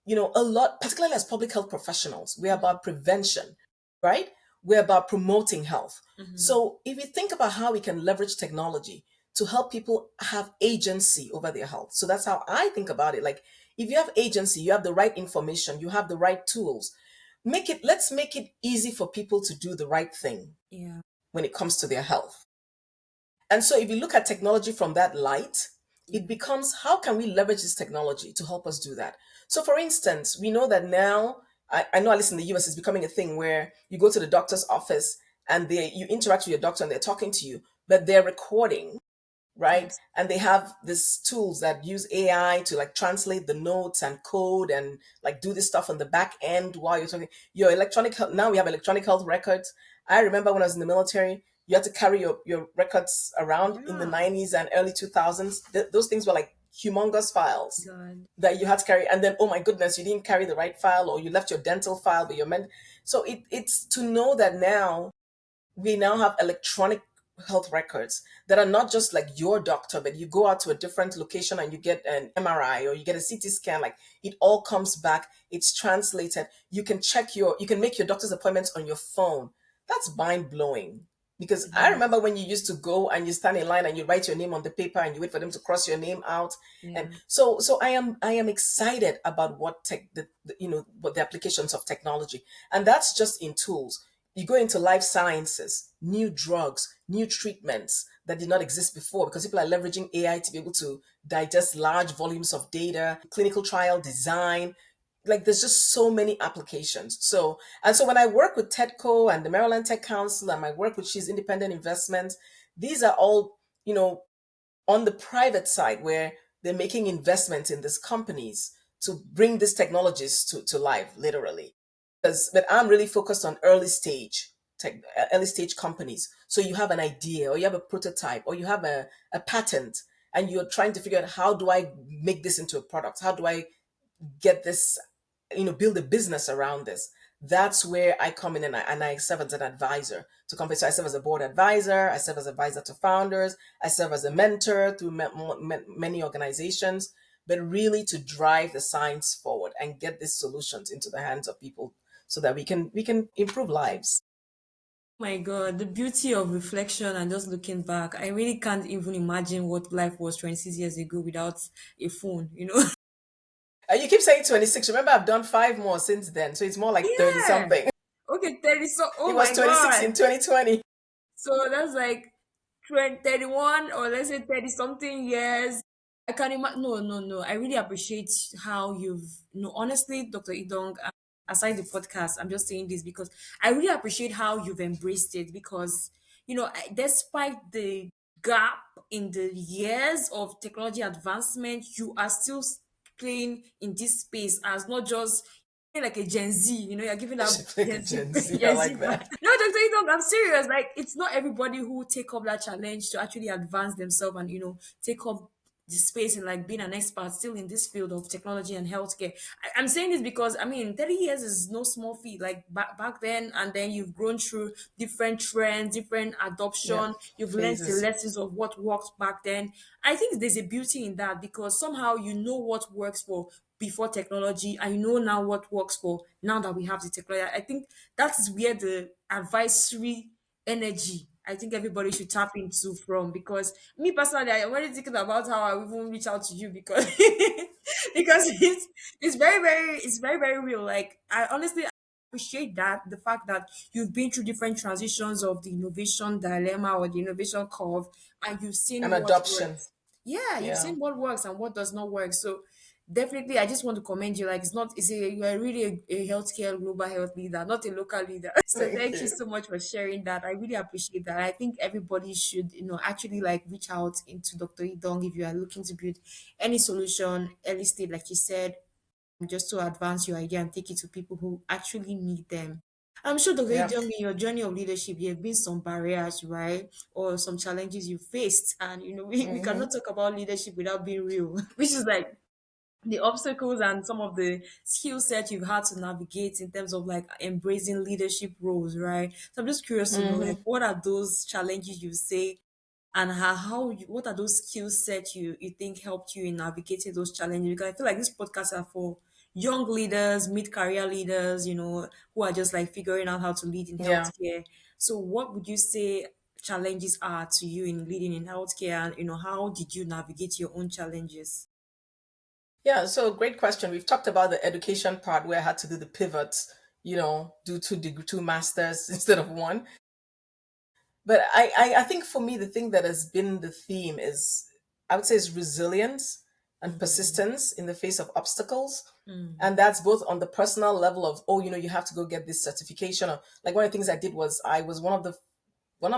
a lot, particularly as public health professionals, we're about prevention, right? We're about promoting health. Mm-hmm. So if you think about how we can leverage technology to help people have agency over their health. So that's how I think about it. Like if you have agency, you have the right information, you have the right tools. Let's make it easy for people to do the right thing Yeah. when it comes to their health. And so if you look at technology from that light, it Yeah. becomes how can we leverage this technology to help us do that? So for instance, we know that now, I know at least in the US it's becoming a thing where you go to the doctor's office and you interact with your doctor and they're talking to you, but they're recording, right? Yes. And they have these tools that use AI to like translate the notes and code and like do this stuff on the back end while you're talking. Your electronic health, now we have electronic health records. I remember when I was in the military, you had to carry your records around in the Yeah. 90s and early 2000s. Those things were like humongous files God. that you had to carry. And then, oh my goodness, you didn't carry the right file or you left your dental file, but you're meant. So it's to know that now we now have electronic health records that are not just like your doctor, but you go out to a different location and you get an MRI or you get a CT scan. Like it all comes back, it's translated. You can make your doctor's appointments on your phone. That's mind blowing. Because It I is. remember when you used to go and you stand in line and you write your name on the paper and you wait for them to cross your name out. And Yeah. so I am excited about what what the applications of technology. And that's just in tools. You go into life sciences, new drugs, new treatments that did not exist before because people are leveraging AI to be able to digest large volumes of data, clinical trial design. Like there's just so many applications. So when I work with TEDCO and the Maryland Tech Council and my work with She's Independent Investments, these are all, on the private side where they're making investments in these companies to bring these technologies to life, literally. But I'm really focused on early stage companies. So you have an idea or you have a prototype or you have a patent and you're trying to figure out how do I make this into a product? How do I get this, build a business around this? That's where I come in and I serve as an advisor to companies. So I serve as a board advisor, I serve as advisor to founders, I serve as a mentor through many organizations, but really to drive the science forward and get these solutions into the hands of people so that we can improve lives. My God, the beauty of reflection and just looking back. I really can't even imagine what life was 26 years ago without a phone, you know? You keep saying 26. Remember, I've done five more since then, so it's more like 30 Yeah. something. Okay, 30. So, It oh was my 26 God. in 2020. So that's like 20, 31 or let's say 30 something years. I can imagine. No, no, no. I really appreciate how honestly, Dr. Idong, aside the podcast, I'm just saying this because I really appreciate how you've embraced it because, despite the gap in the years of technology advancement, you are still playing in this space as not just like a Gen Z, you're giving I that should play a Gen Z, Gen Z. I Gen Z like vibe. that. No, Dr. Ethel, I'm serious. Like, it's not everybody who take up that challenge to actually advance themselves and, take up the space and like being an expert still in this field of technology and healthcare. I'm saying this because, I mean, 30 years is no small feat. Like, back then, and then you've grown through different trends, different Yeah. adoption. You've learned the Phases. lessons of what worked back then. I think there's a beauty in that because somehow you know what works for before technology. I know now what works for now that we have the technology. I think that is where the advisory energy I think everybody should tap into from because me personally, I'm already thinking about how I will even reach out to you because because it's very real. Like I honestly appreciate that the fact that you've been through different transitions of the innovation dilemma or the innovation curve and you've seen And what adoption. works. Yeah, you've Yeah. seen what works and what does not work. So definitely, I just want to commend you. Like, you are really a healthcare global health leader, not a local leader. So Thank thank you you. so much for sharing that. I really appreciate that. I think everybody should, actually like reach out into Dr. Idong if you are looking to build any solution, early stage, like you said, just to advance your idea and take it to people who actually need them. I'm sure, Dr. Yeah. Idong, in your journey of leadership, there have been some barriers, right? Or some challenges you faced. And, we cannot talk about leadership without being real, which is like the obstacles and some of the skill set you've had to navigate in terms of like embracing leadership roles, right? So I'm just curious to know, like, Hmm. what are those challenges you say, and what are those skill sets you think helped you in navigating those challenges? Because I feel like this podcast are for young leaders, mid-career leaders, who are just like figuring out how to lead in Yeah. healthcare. So what would you say challenges are to you in leading in healthcare, and how did you navigate your own challenges? Yeah, so great question. We've talked about the education part where I had to do the pivots, do two masters instead of one. But I think for me, the thing that has been the theme is, I would say, is resilience and Mm, persistence in the face of obstacles. mm. And that's both on the personal level of, oh, you have to go get this certification. Or like one of the things I did was I was one of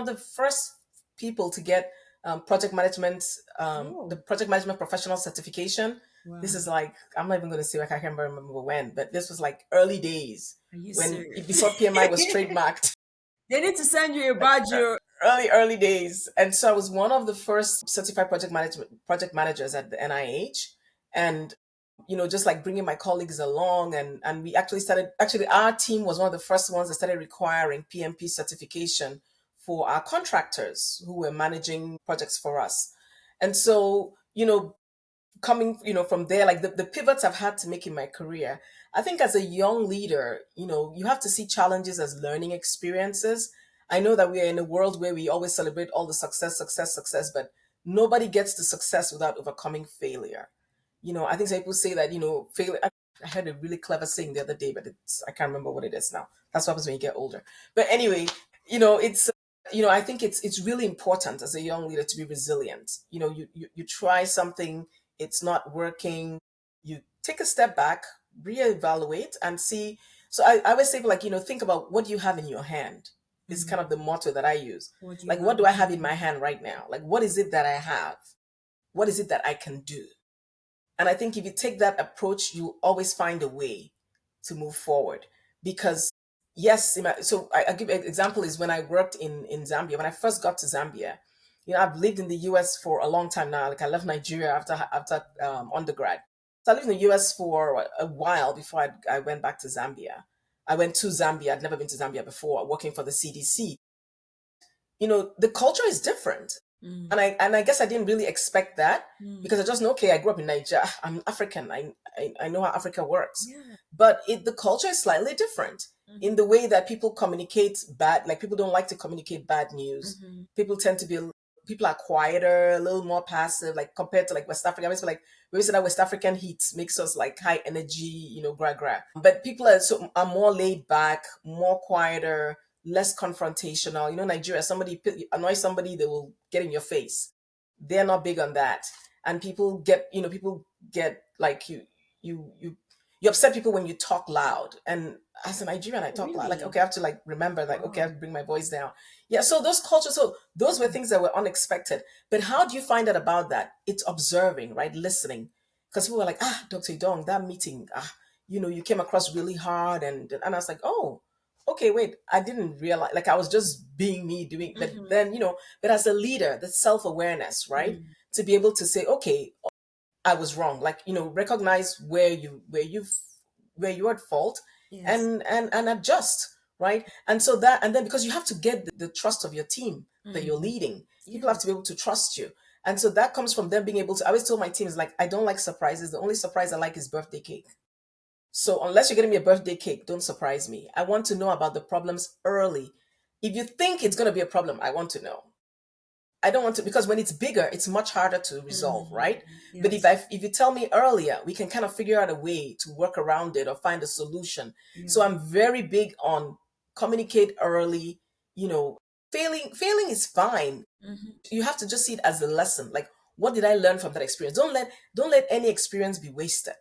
the first people to get the Oh, project management professional certification. This wow. is like, I'm not even going to say, like, I can't remember when, but this was like early days Are you when serious? before PMI was trademarked. They need to send you a Like badge. early days. And so I was one of the first certified project managers at the NIH. And just like bringing my colleagues along, and we actually our team was one of the first ones that started requiring PMP certification for our contractors who were managing projects for us. And so, coming from there, like the pivots I've had to make in my career, I think as a young leader, you have to see challenges as learning experiences. I know that we are in a world where we always celebrate all the success, but nobody gets to success without overcoming failure. I think some people say that, failure. I heard a really clever saying the other day, but I can't remember what it is now. That's what happens when you get older. But anyway, it's I think it's really important as a young leader to be resilient. You try something, it's not working, you take a step back, reevaluate, and see. So I always say, like, think about what you have in your hand, is kind of the motto that I use. What do you Like, have what do in I your have in my hand? hand right now? Like, what is it that I have? What is it that I can do? And I think if you take that approach, you always find a way to move forward. Because yes, so I give an example is when I worked in Zambia. When I first got to Zambia, I've lived in the US for a long time now. Like, I left Nigeria after undergrad. So I lived in the US for a while before I went back to Zambia. I went to Zambia. I'd never been to Zambia before, working for the CDC. The culture is different. Mm, And I guess I didn't really expect that, mm. because I just know, okay, I grew up in Nigeria. I'm African. I know how Africa works. Yeah. But the culture is slightly different in Mm-hmm. the way that people communicate bad, like, people don't like to communicate bad news. Mm-hmm. People tend to be people are quieter, a little more passive, like, compared to like West Africa. I always feel like we always say that West African heat makes us like high energy, gra gra. But people are more laid back, more quieter, less confrontational. Nigeria, annoy somebody, they will get in your face. They're not big on that. And people get like, you upset people when you talk loud. And as a Nigerian, I talk loud. Like, Really? okay, I have to like remember, like, okay, I Wow. have to bring my voice down. Yeah, so those were things that were unexpected. But how do you find out about that? It's observing, right? Listening. Because people were like, Dr. Idong, that meeting, you came across really hard. And I was like, oh, okay, wait, I didn't realize, like, I was just being me doing, but Mm-hmm. then, but as a leader, the self-awareness, right? Mm. To be able to say, okay, I was wrong. Like, recognize where you're at fault, Yes. and adjust, right? And then, because you have to get the trust of your team that you're Mm. leading, people have Yeah. to be able to trust you. And so that comes from them being able to. I always tell my teams, like, I don't like surprises. The only surprise I like is birthday cake. So unless you're getting me a birthday cake, don't surprise me. I want to know about the problems early. If you think it's going to be a problem, I want to know. I don't want to, because when it's bigger, it's much harder to resolve, Mm. right? But if Yes. I if you tell me earlier, we can kind of figure out a way to work around it or find a solution. Yeah. So I'm very big on communicate early. You know, failing is fine. Mm-hmm. You have to just see it as a lesson. Like, what did I learn from that experience? Don't let any experience be wasted.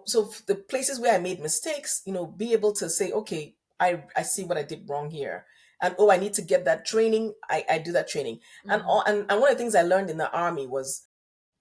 So the places where I made mistakes, be able to say, okay, I see what I did wrong here. And, oh, I need to get that training. I do that training. And Mm-hmm. all and one of the things I learned in the army was,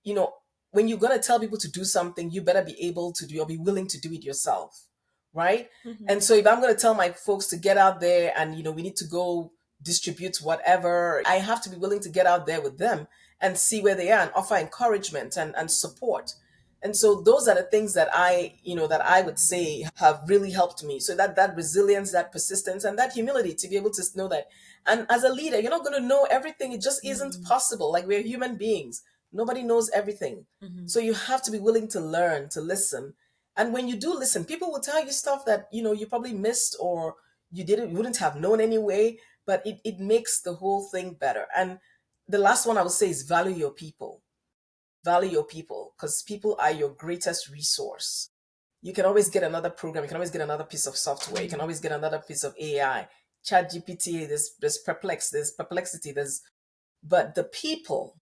you know, when you're gonna tell people to do something, you better be able to do or be willing to do it yourself. Right? Mm-hmm. And so if I'm gonna tell my folks to get out there and we need to go distribute whatever, I have to be willing to get out there with them and see where they are and offer encouragement and support. And so those are the things that that I would say have really helped me. So that resilience, that persistence, and that humility to be able to know that. And as a leader, you're not going to know everything. It just isn't Mm, possible. Like, we're human beings. Nobody knows everything. mm-hmm. So you have to be willing to learn, to listen. And when you do listen, people will tell you stuff that, you probably missed, or you wouldn't have known anyway, but it makes the whole thing better. And the last one I would say is value your people. Value your people, because people are your greatest resource. You can always get another program, you can always get another piece of software, you can always get another piece of AI, chat GPT, there's perplexity, but the people,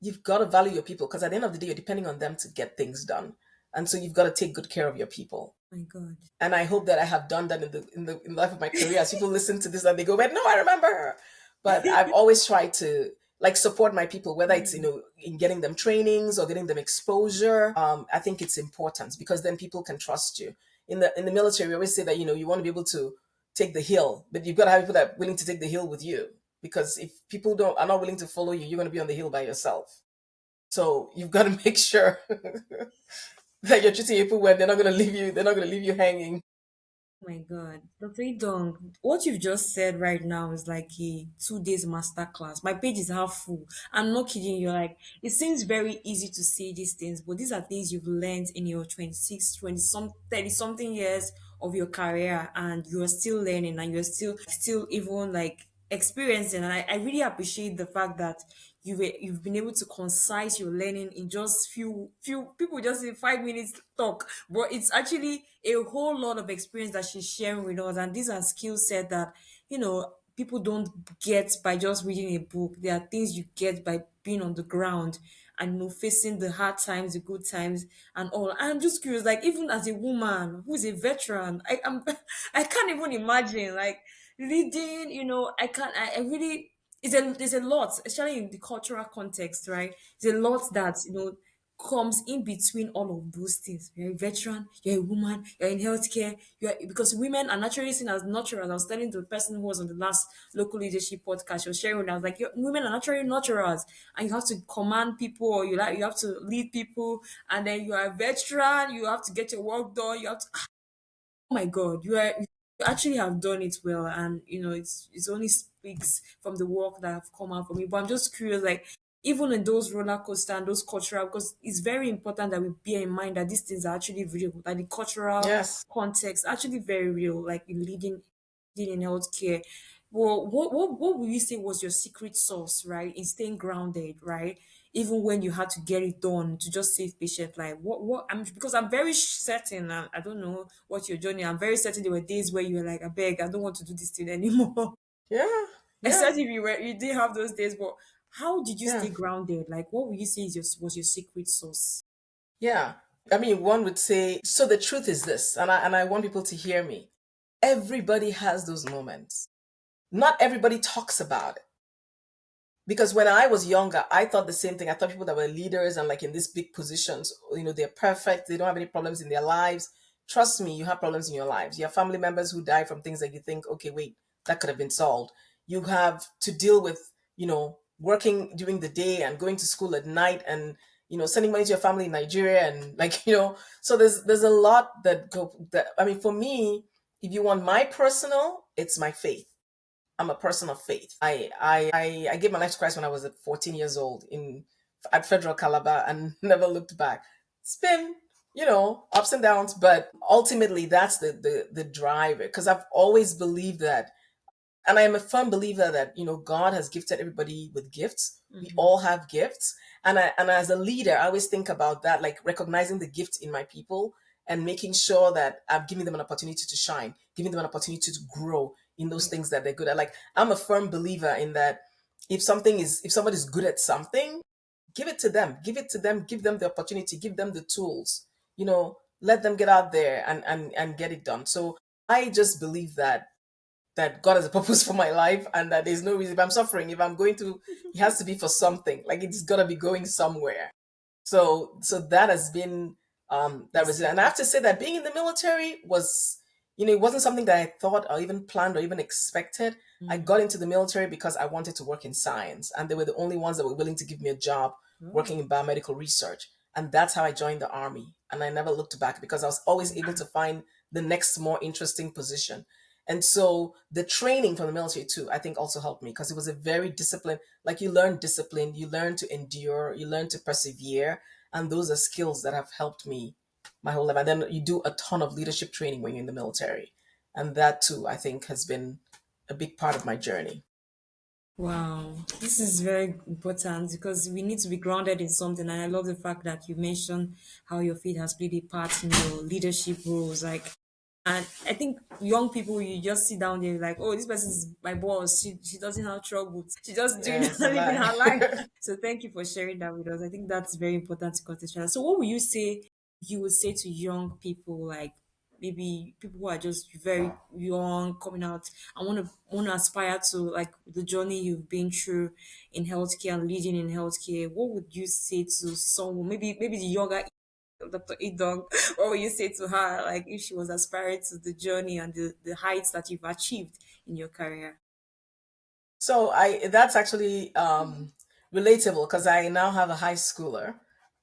you've got to value your people, because at the end of the day, you're depending on them to get things done. And so you've got to take good care of your people. My God. And I hope that I have done that in the life of my career. As people listen to this and they go, "But no, I remember her." But I've always tried to, like, support my people, whether it's Mm, in getting them trainings or getting them exposure. I think it's important, because then people can trust you. In the military, we always say that you want to be able to take the hill, but you've got to have people that are willing to take the hill with you. Because if people don't are not willing to follow you, you're going to be on the hill by yourself. So you've got to make sure that you're treating people well. They're not going to leave you hanging. my God. Dr. Idong, what you've just said right now is like a 2 days masterclass. My page is half full. I'm not kidding you. Like, it seems very easy to say these things, but these are things you've learned in your 26, 20 some 30 something years of your career, and you're still learning, and you're still even like experiencing. And I really appreciate the fact that you've been able to concise your learning in just few people just in 5 minutes talk, but it's actually a whole lot of experience that she's sharing with us, and these are skill set that people don't get by just reading a book. There are things you get by being on the ground and facing the hard times, the good times, and all. And I'm just curious, like, even as a woman who's a veteran, I can't even imagine like leading. I can't. I really there's a lot, especially in the cultural context, right? There's a lot that comes in between all of those things. You're a veteran, you're a woman, you're in healthcare, because women are naturally seen as natural. I was telling the person who was on the last local leadership podcast, she was sharing, I was like, women are naturally naturals, and you have to command people, or you have to lead people, and then you are a veteran, you have to get your work done, you have to, oh my God, you actually have done it well, and it's only speaks from the work that have come out from you. But I'm just curious, like, even in those roller coaster and those cultural, because it's very important that we bear in mind that these things are actually real, that the cultural Yes. context actually very real, like in leading in healthcare. Well, what would you say was your secret sauce, right, in staying grounded, right? Even when you had to get it done to just save patient life. What I'm because I'm very certain, and I don't know what you're doing. I'm very certain there were days where you were like, I beg, I don't want to do this thing anymore. Yeah. Yeah. Except if you didn't have those days, but how did you Yeah. stay grounded? Like, what would you say was your secret sauce? Yeah. I mean, one would say, so the truth is this, and I want people to hear me. Everybody has those moments. Not everybody talks about it. Because when I was younger, I thought the same thing. I thought people that were leaders and like in these big positions, they're perfect. They don't have any problems in their lives. Trust me, you have problems in your lives. You have family members who die from things that you think, okay, wait, that could have been solved. You have to deal with, working during the day and going to school at night, and sending money to your family in Nigeria, and like, so there's a lot that I mean, for me, if you want my personal, it's my faith. I'm a person of faith. I gave my life to Christ when I was at 14 years old at Federal Calabar, and never looked back. It's been, ups and downs, but ultimately that's the driver, because I've always believed that, and I am a firm believer that God has gifted everybody with gifts. We Mm-hmm. all have gifts, and as a leader, I always think about that, like recognizing the gift in my people and making sure that I'm giving them an opportunity to shine, giving them an opportunity to grow in those Yeah. things that they're good at. Like, I'm a firm believer in that. If somebody's good at something, give it to them, give them the opportunity, give them the tools. Let them get out there and get it done. So I just believe that God has a purpose for my life, and that there's no reason, if I'm suffering, if I'm going to, it has to be for something. Like, it's gotta be going somewhere. So that has been Your that was it. And I secret. have to say that being in the military was, it wasn't something that I thought or even planned or even expected. I Mm. got into the military because I wanted to work in science, and they were the only ones that were willing to give me a job Oh. working in biomedical research. And that's how I joined the army. And I never looked back because I was always able to find the next more interesting position. And so the training from the military too, I think also helped me because it was a very disciplined, like you learn discipline, you learn to endure, you learn to persevere. And those are skills that have helped me my whole life. And then you do a ton of leadership training when you're in the military. And that too, I think, has been a big part of my journey. Wow, this is very important because we need to be grounded in something. And I love the fact that you mentioned how your faith has played a part in your leadership roles. Like, and I think young people, you just sit down there like, oh, this person is my boss. She doesn't have trouble. She just doing Yes, a living lie. her life. So thank you for sharing that with us. I think that's very important to contextualize. So what would you say you would say to young people, like maybe people who are just very young coming out and want to aspire to like the journey you've been through in healthcare and leading in healthcare? What would you say to someone, maybe the younger Dr. Idong, what would you say to her, like if she was aspiring to the journey and the heights that you've achieved in your career? So I that's actually relatable because I now have a high schooler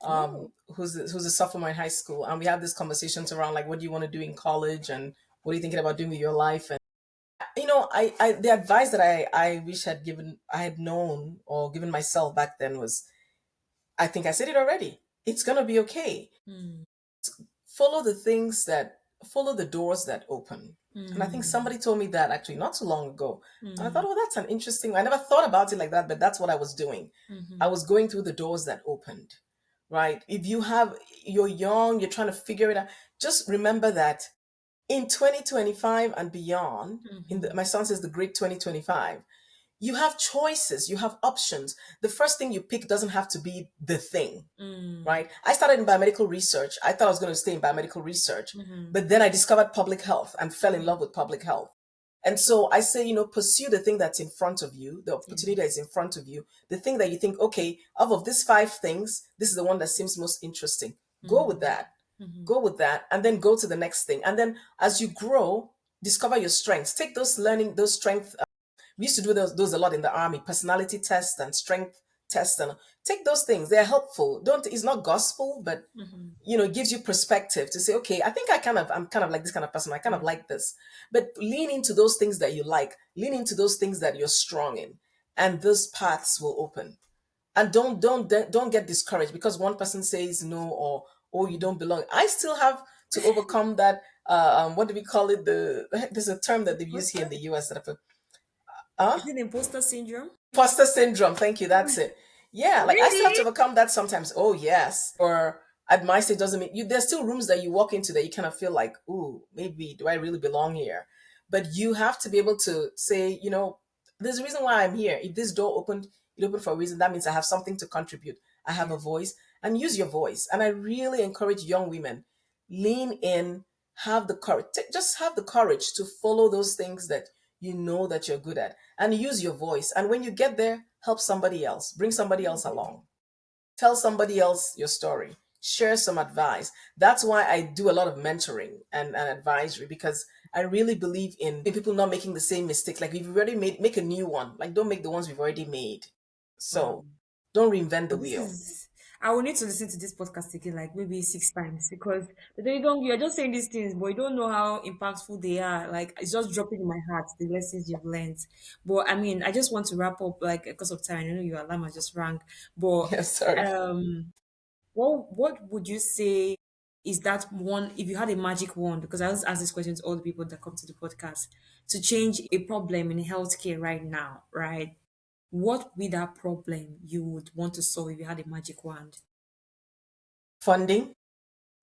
Oh. who's a sophomore in high school, and we have these conversations around like what do you want to do in college and what are you thinking about doing with your life. And I the advice that I wish I had known or given myself back then was, I think I said it already. It's gonna be okay. Mm, Follow the things that follow the doors that open. And I think mm, somebody told me that actually not too long ago. And I thought, mm, oh, that's an interesting. I never thought about it like that, but that's what I was doing. I mm, was going through the doors that opened. Right? If you're young, you're trying to figure it out. Just remember that in 2025 and beyond, my son says the great 2025, you have choices, you have options. The first thing you pick doesn't have to be the thing, mm, right? I started in biomedical research. I thought I was going to stay in biomedical research, mm, but then I discovered public health and fell in love with public health. And so I say, pursue the thing that's in front of you, the yeah. opportunity that is in front of you, the thing that you think, okay, out of these five things, this is the one that seems most interesting. Go with Mm, that. mm, Go with that, and then go to the next thing. And then as you grow, discover your strengths. Take those strengths. We used to do those a lot in the army, personality tests and strength tests, and take those things. They're helpful. Don't It's not gospel, but mm, it gives you perspective to say, okay, I think I'm kind of like this kind of person. I kind yeah. of like this. But lean into those things that you like, lean into those things that you're strong in, and those paths will open. And don't get discouraged because one person says no, or oh, you don't belong. I still have to overcome that. What do we call it? There's a term that they've used here in Imposter? the US that Is it imposter syndrome? imposter syndrome. Thank you. That's it. Yeah, like I still have to Really? overcome that sometimes. Oh yes. Or at my stage doesn't mean there's still rooms that you walk into that you kind of feel like, ooh, maybe do I really belong here? But you have to be able to say, there's a reason why I'm here. If this door opened, it opened for a reason. That means I have something to contribute. I have Yeah. a voice, and use your voice. And I really encourage young women, lean in, have the courage. Just have the courage to follow those things that you know that you're good at, and use your voice. And when you get there, help somebody else, bring somebody else along, tell somebody else your story, share some advice. That's why I do a lot of mentoring and advisory, because I really believe in people not making the same mistake. Like, if you've already made, make a new one. Like, don't make the ones we've already made. Wow. So don't reinvent the But this wheel. is, I will need to listen to this podcast again, like maybe six times, because they don't, you're just saying these things, but you don't know how impactful they are. Like, it's just dropping in my heart, the lessons you've learned. But I mean, I just want to wrap up, like, because of time. I know your alarm has just rang. But Yes, sorry. what would you say is that one, if you had a magic wand, because I always ask this question to all the people that come to the podcast, to change a problem in healthcare right now, right? What would be that problem you would want to solve if you had a magic wand? Funding.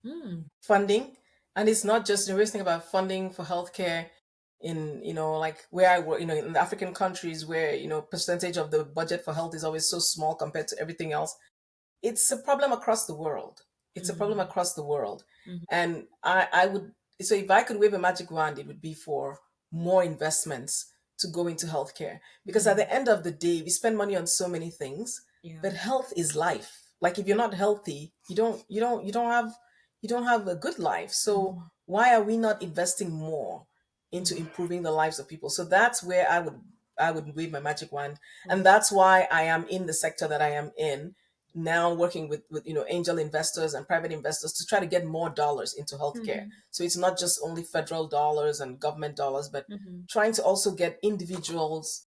Hmm. Funding. And it's not just, we're thinking about funding for healthcare in, like where I work, in the African countries where, percentage of the budget for health is always so small compared to everything else. It's a problem across the world. It's a problem Mm, across the world. mhm, And I would, so if I could wave a magic wand, it would be for more investments to go into healthcare. Because at mm, the end of the day, we spend money on so many things, yeah. but health is life. Like, if you're not healthy, you don't have a good life. So Mhm. why are we not investing more into improving the lives of people? So that's where I would wave my magic wand. And Wow. that's why I am in the sector that I am in, now working with angel investors and private investors to try to get more dollars into healthcare. Mm-hmm. So it's not just only federal dollars and government dollars, but Mm-hmm. trying to also get individuals,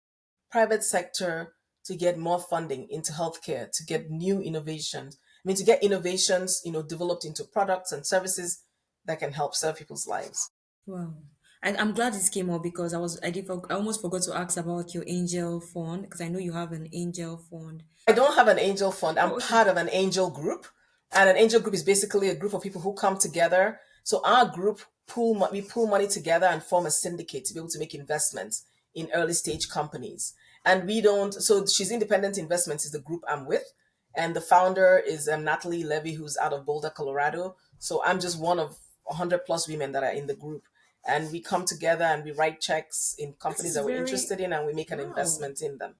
private sector, to get more funding into healthcare, to get new innovations. I mean, to get innovations, developed into products and services that can help serve people's lives. Wow. I'm glad this came up because I almost forgot to ask about your angel fund because I know you have an angel fund. I don't have an angel fund. I'm Oh, okay. part of an angel group, and an angel group is basically a group of people who come together. So our group we pool money together and form a syndicate to be able to make investments in early stage companies. And we don't. So she's Independent Investments is the group I'm with, and the founder is Natalie Levy, who's out of Boulder, Colorado. So I'm just one of 100 plus women that are in the group, and we come together and we write checks in That companies is that we're very interested in, and we make an wow. investment in them.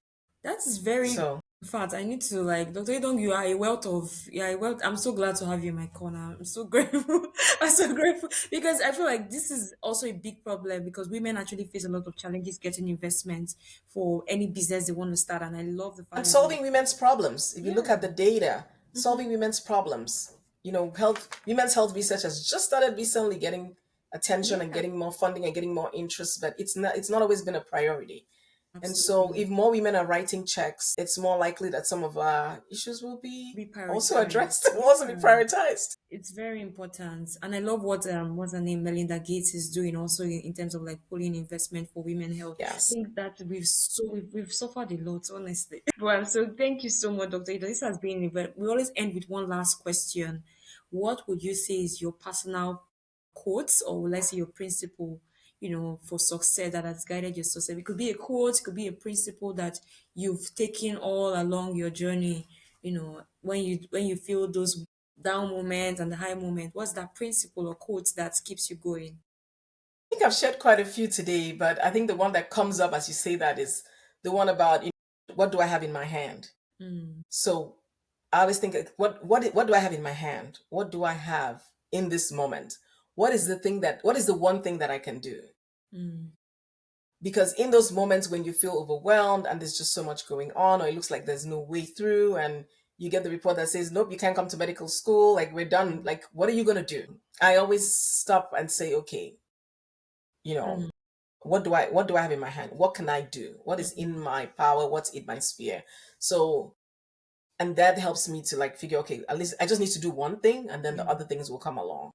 That is very. So In fact, I need to like Dr. Idong. You are a wealth of. You are a wealth. I'm so glad to have you in my corner. I'm so grateful. I'm so grateful because I feel like this is also a big problem because women actually face a lot of challenges getting investments for any business they want to start, and I love the fact and that you. solving women's problems. If you look Yeah. at the data, Mm-hmm. solving women's problems, women's health research has just started recently getting attention and Yeah. getting more funding and getting more interest, but it's not always been a priority. And so Absolutely. if more women are writing checks, it's more likely that some of our issues will be Be also prioritized. addressed and also be Yeah. prioritized. It's very important, and I love what what's her name, Melinda Gates is doing also in terms of like pulling investment for women health. I Yes. think that we've suffered a lot, honestly. Well, so thank you so much, Dr. Ida. This has been. We always end with one last question. What would you say is your personal quotes, or let's say your principle, for success that has guided your success? It could be a quote, it could be a principle that you've taken all along your journey. When you feel those down moments and the high moment, what's that principle or quote that keeps you going? I think I've shared quite a few today, but I think the one that comes up as you say that is the one about what do I have in my hand? Mm, So I always think, like, what do I have in my hand? What do I have in this moment? What is the one thing that I can do? mm, Because in those moments when you feel overwhelmed and there's just so much going on, or it looks like there's no way through, and you get the report that says, nope, you can't come to medical school, like we're done. Like, what are you gonna do? I always stop and say, okay, you know, mm, what do I have in my hand? What can I do? What is mm, in my power? What's in my sphere? So, and that helps me to like figure, okay, at least I just need to do one thing, and then the yeah. other things will come along.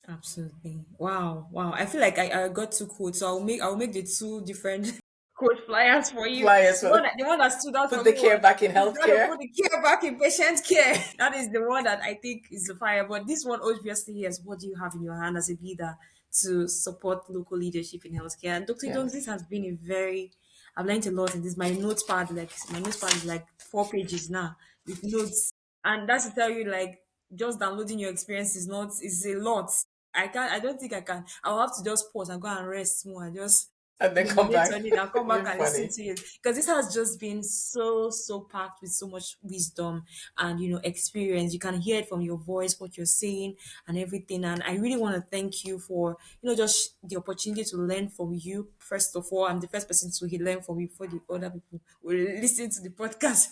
Absolutely. Wow. Wow. I feel like I got two quotes. So I'll make the two different quote flyers for you. Flyers The for one that, the one that stood out put for the me care was back in you gotta healthcare. put the care back in patient care. That is the one that I think is the fire. But this one obviously is what do you have in your hand as a leader to support local leadership in healthcare. And Dr. Jones, this Yes. has been a very I've learned a lot in this. My notepad is like 4 pages now with notes. And that's to tell you like just downloading your experience is a lot. I don't think I can. I'll have to just pause and go and rest more and just And then come ruminate back. on it and come back Be and listen funny. to it. Because this has just been so packed with so much wisdom and experience. You can hear it from your voice, what you're saying and everything. And I really want to thank you for, just the opportunity to learn from you. First of all, I'm the first person to learn from you before the other people will listen to the podcast.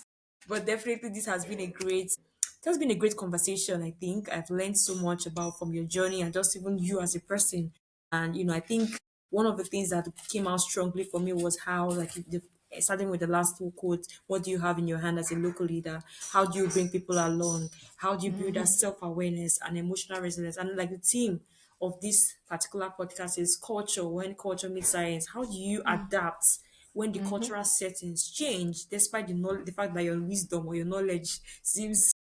But definitely this has been a great conversation. I think I've learned so much about from your journey and just even you as a person. And I think one of the things that came out strongly for me was how, like, starting with the last two quotes, what do you have in your hand as a local leader? How do you bring people along? How do you build that Hmm. self awareness and emotional resilience? And like the theme of this particular podcast is culture. When culture meets science, how do you adapt when the Hmm. cultural settings change, despite the fact that your wisdom or your knowledge seems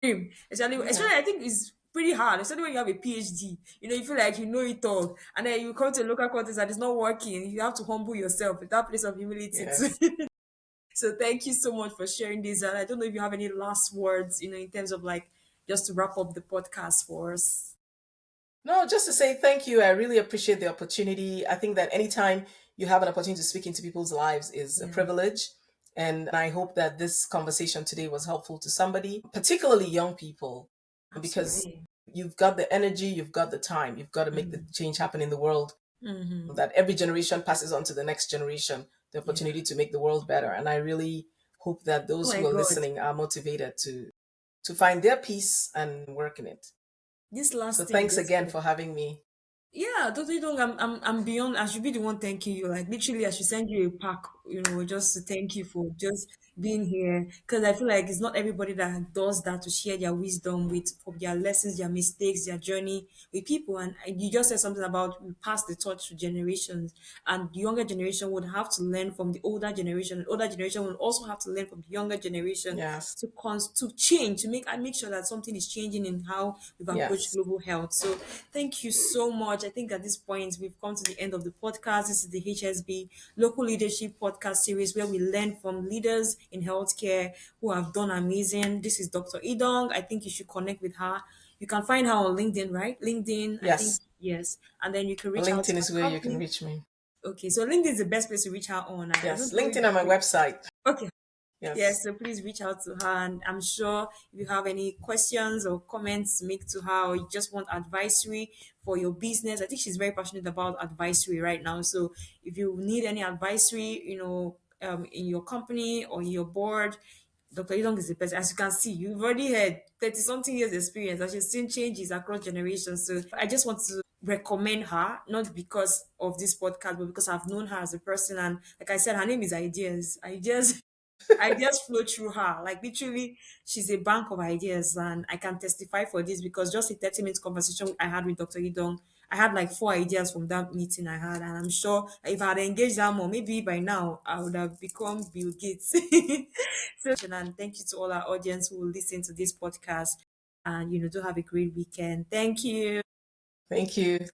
extreme. Especially Yeah. I think it's pretty hard, especially when you have a PhD. You feel like you know it all, and then you come to a local context that is not working. You have to humble yourself with that place of humility too. Yes. So thank you so much for sharing this. And I don't know if you have any last words, in terms of like just to wrap up the podcast for us. No, just to say thank you. I really appreciate the opportunity. I think that anytime you have an opportunity to speak into people's lives is a Yeah, privilege. And I hope that this conversation today was helpful to somebody, particularly young people, because absolutely. you've got the energy, you've got the time, you've got to make the change happen in the world, Mm-hmm. that every generation passes on to the next generation the Yeah. opportunity to make the world better. And I really hope that Oh those my who are God. listening are motivated to to find their peace and work in it. This So last thing thanks just again for having me. yeah, totally don't. I'm beyond. I should be the one thanking you. Like literally, I should send you a pack, just to thank you for just being here. Because I feel like it's not everybody that does that to share their wisdom with, from their lessons, their mistakes, their journey with people. And you just said something about we pass the torch to generations, and the younger generation would have to learn from the older generation. And older generation will also have to learn from the younger generation Yes. to change, to make sure that something is changing in how we've approached Yes. global health. So thank you so much. I think at this point we've come to the end of the podcast. This is the HSB Local Leadership Podcast series where we learn from leaders in healthcare who have done amazing. This is Dr. Idong. I think you should connect with her. You can find her on LinkedIn, right? LinkedIn, I think, Yes. yes. And then you can reach out to LinkedIn her is where you can company. reach me. Okay, so LinkedIn is the best place to reach her on. I Yes. don't know if LinkedIn and my website. okay. Yes, Yes. so please reach out to her, and I'm sure if you have any questions or comments to make to her, or you just want advisory for your business, I think she's very passionate about advisory right now. So if you need any advisory, in your company or in your board, Dr. Yidong is the person. As you can see, you've already had 30 something years experience, and she's seen changes across generations. So I just want to recommend her, not because of this podcast, but because I've known her as a person. And like I said, her name is Ideas. Ideas flow through her. Like literally, she's a bank of ideas, and I can testify for this because just a 30 minutes conversation I had with Dr. Idong, I had like 4 ideas from that meeting I had, and I'm sure if I had engaged her more, maybe by now I would have become Bill Gates. So, and thank you to all our audience who will listen to this podcast, and do have a great weekend. Thank you. Thank you.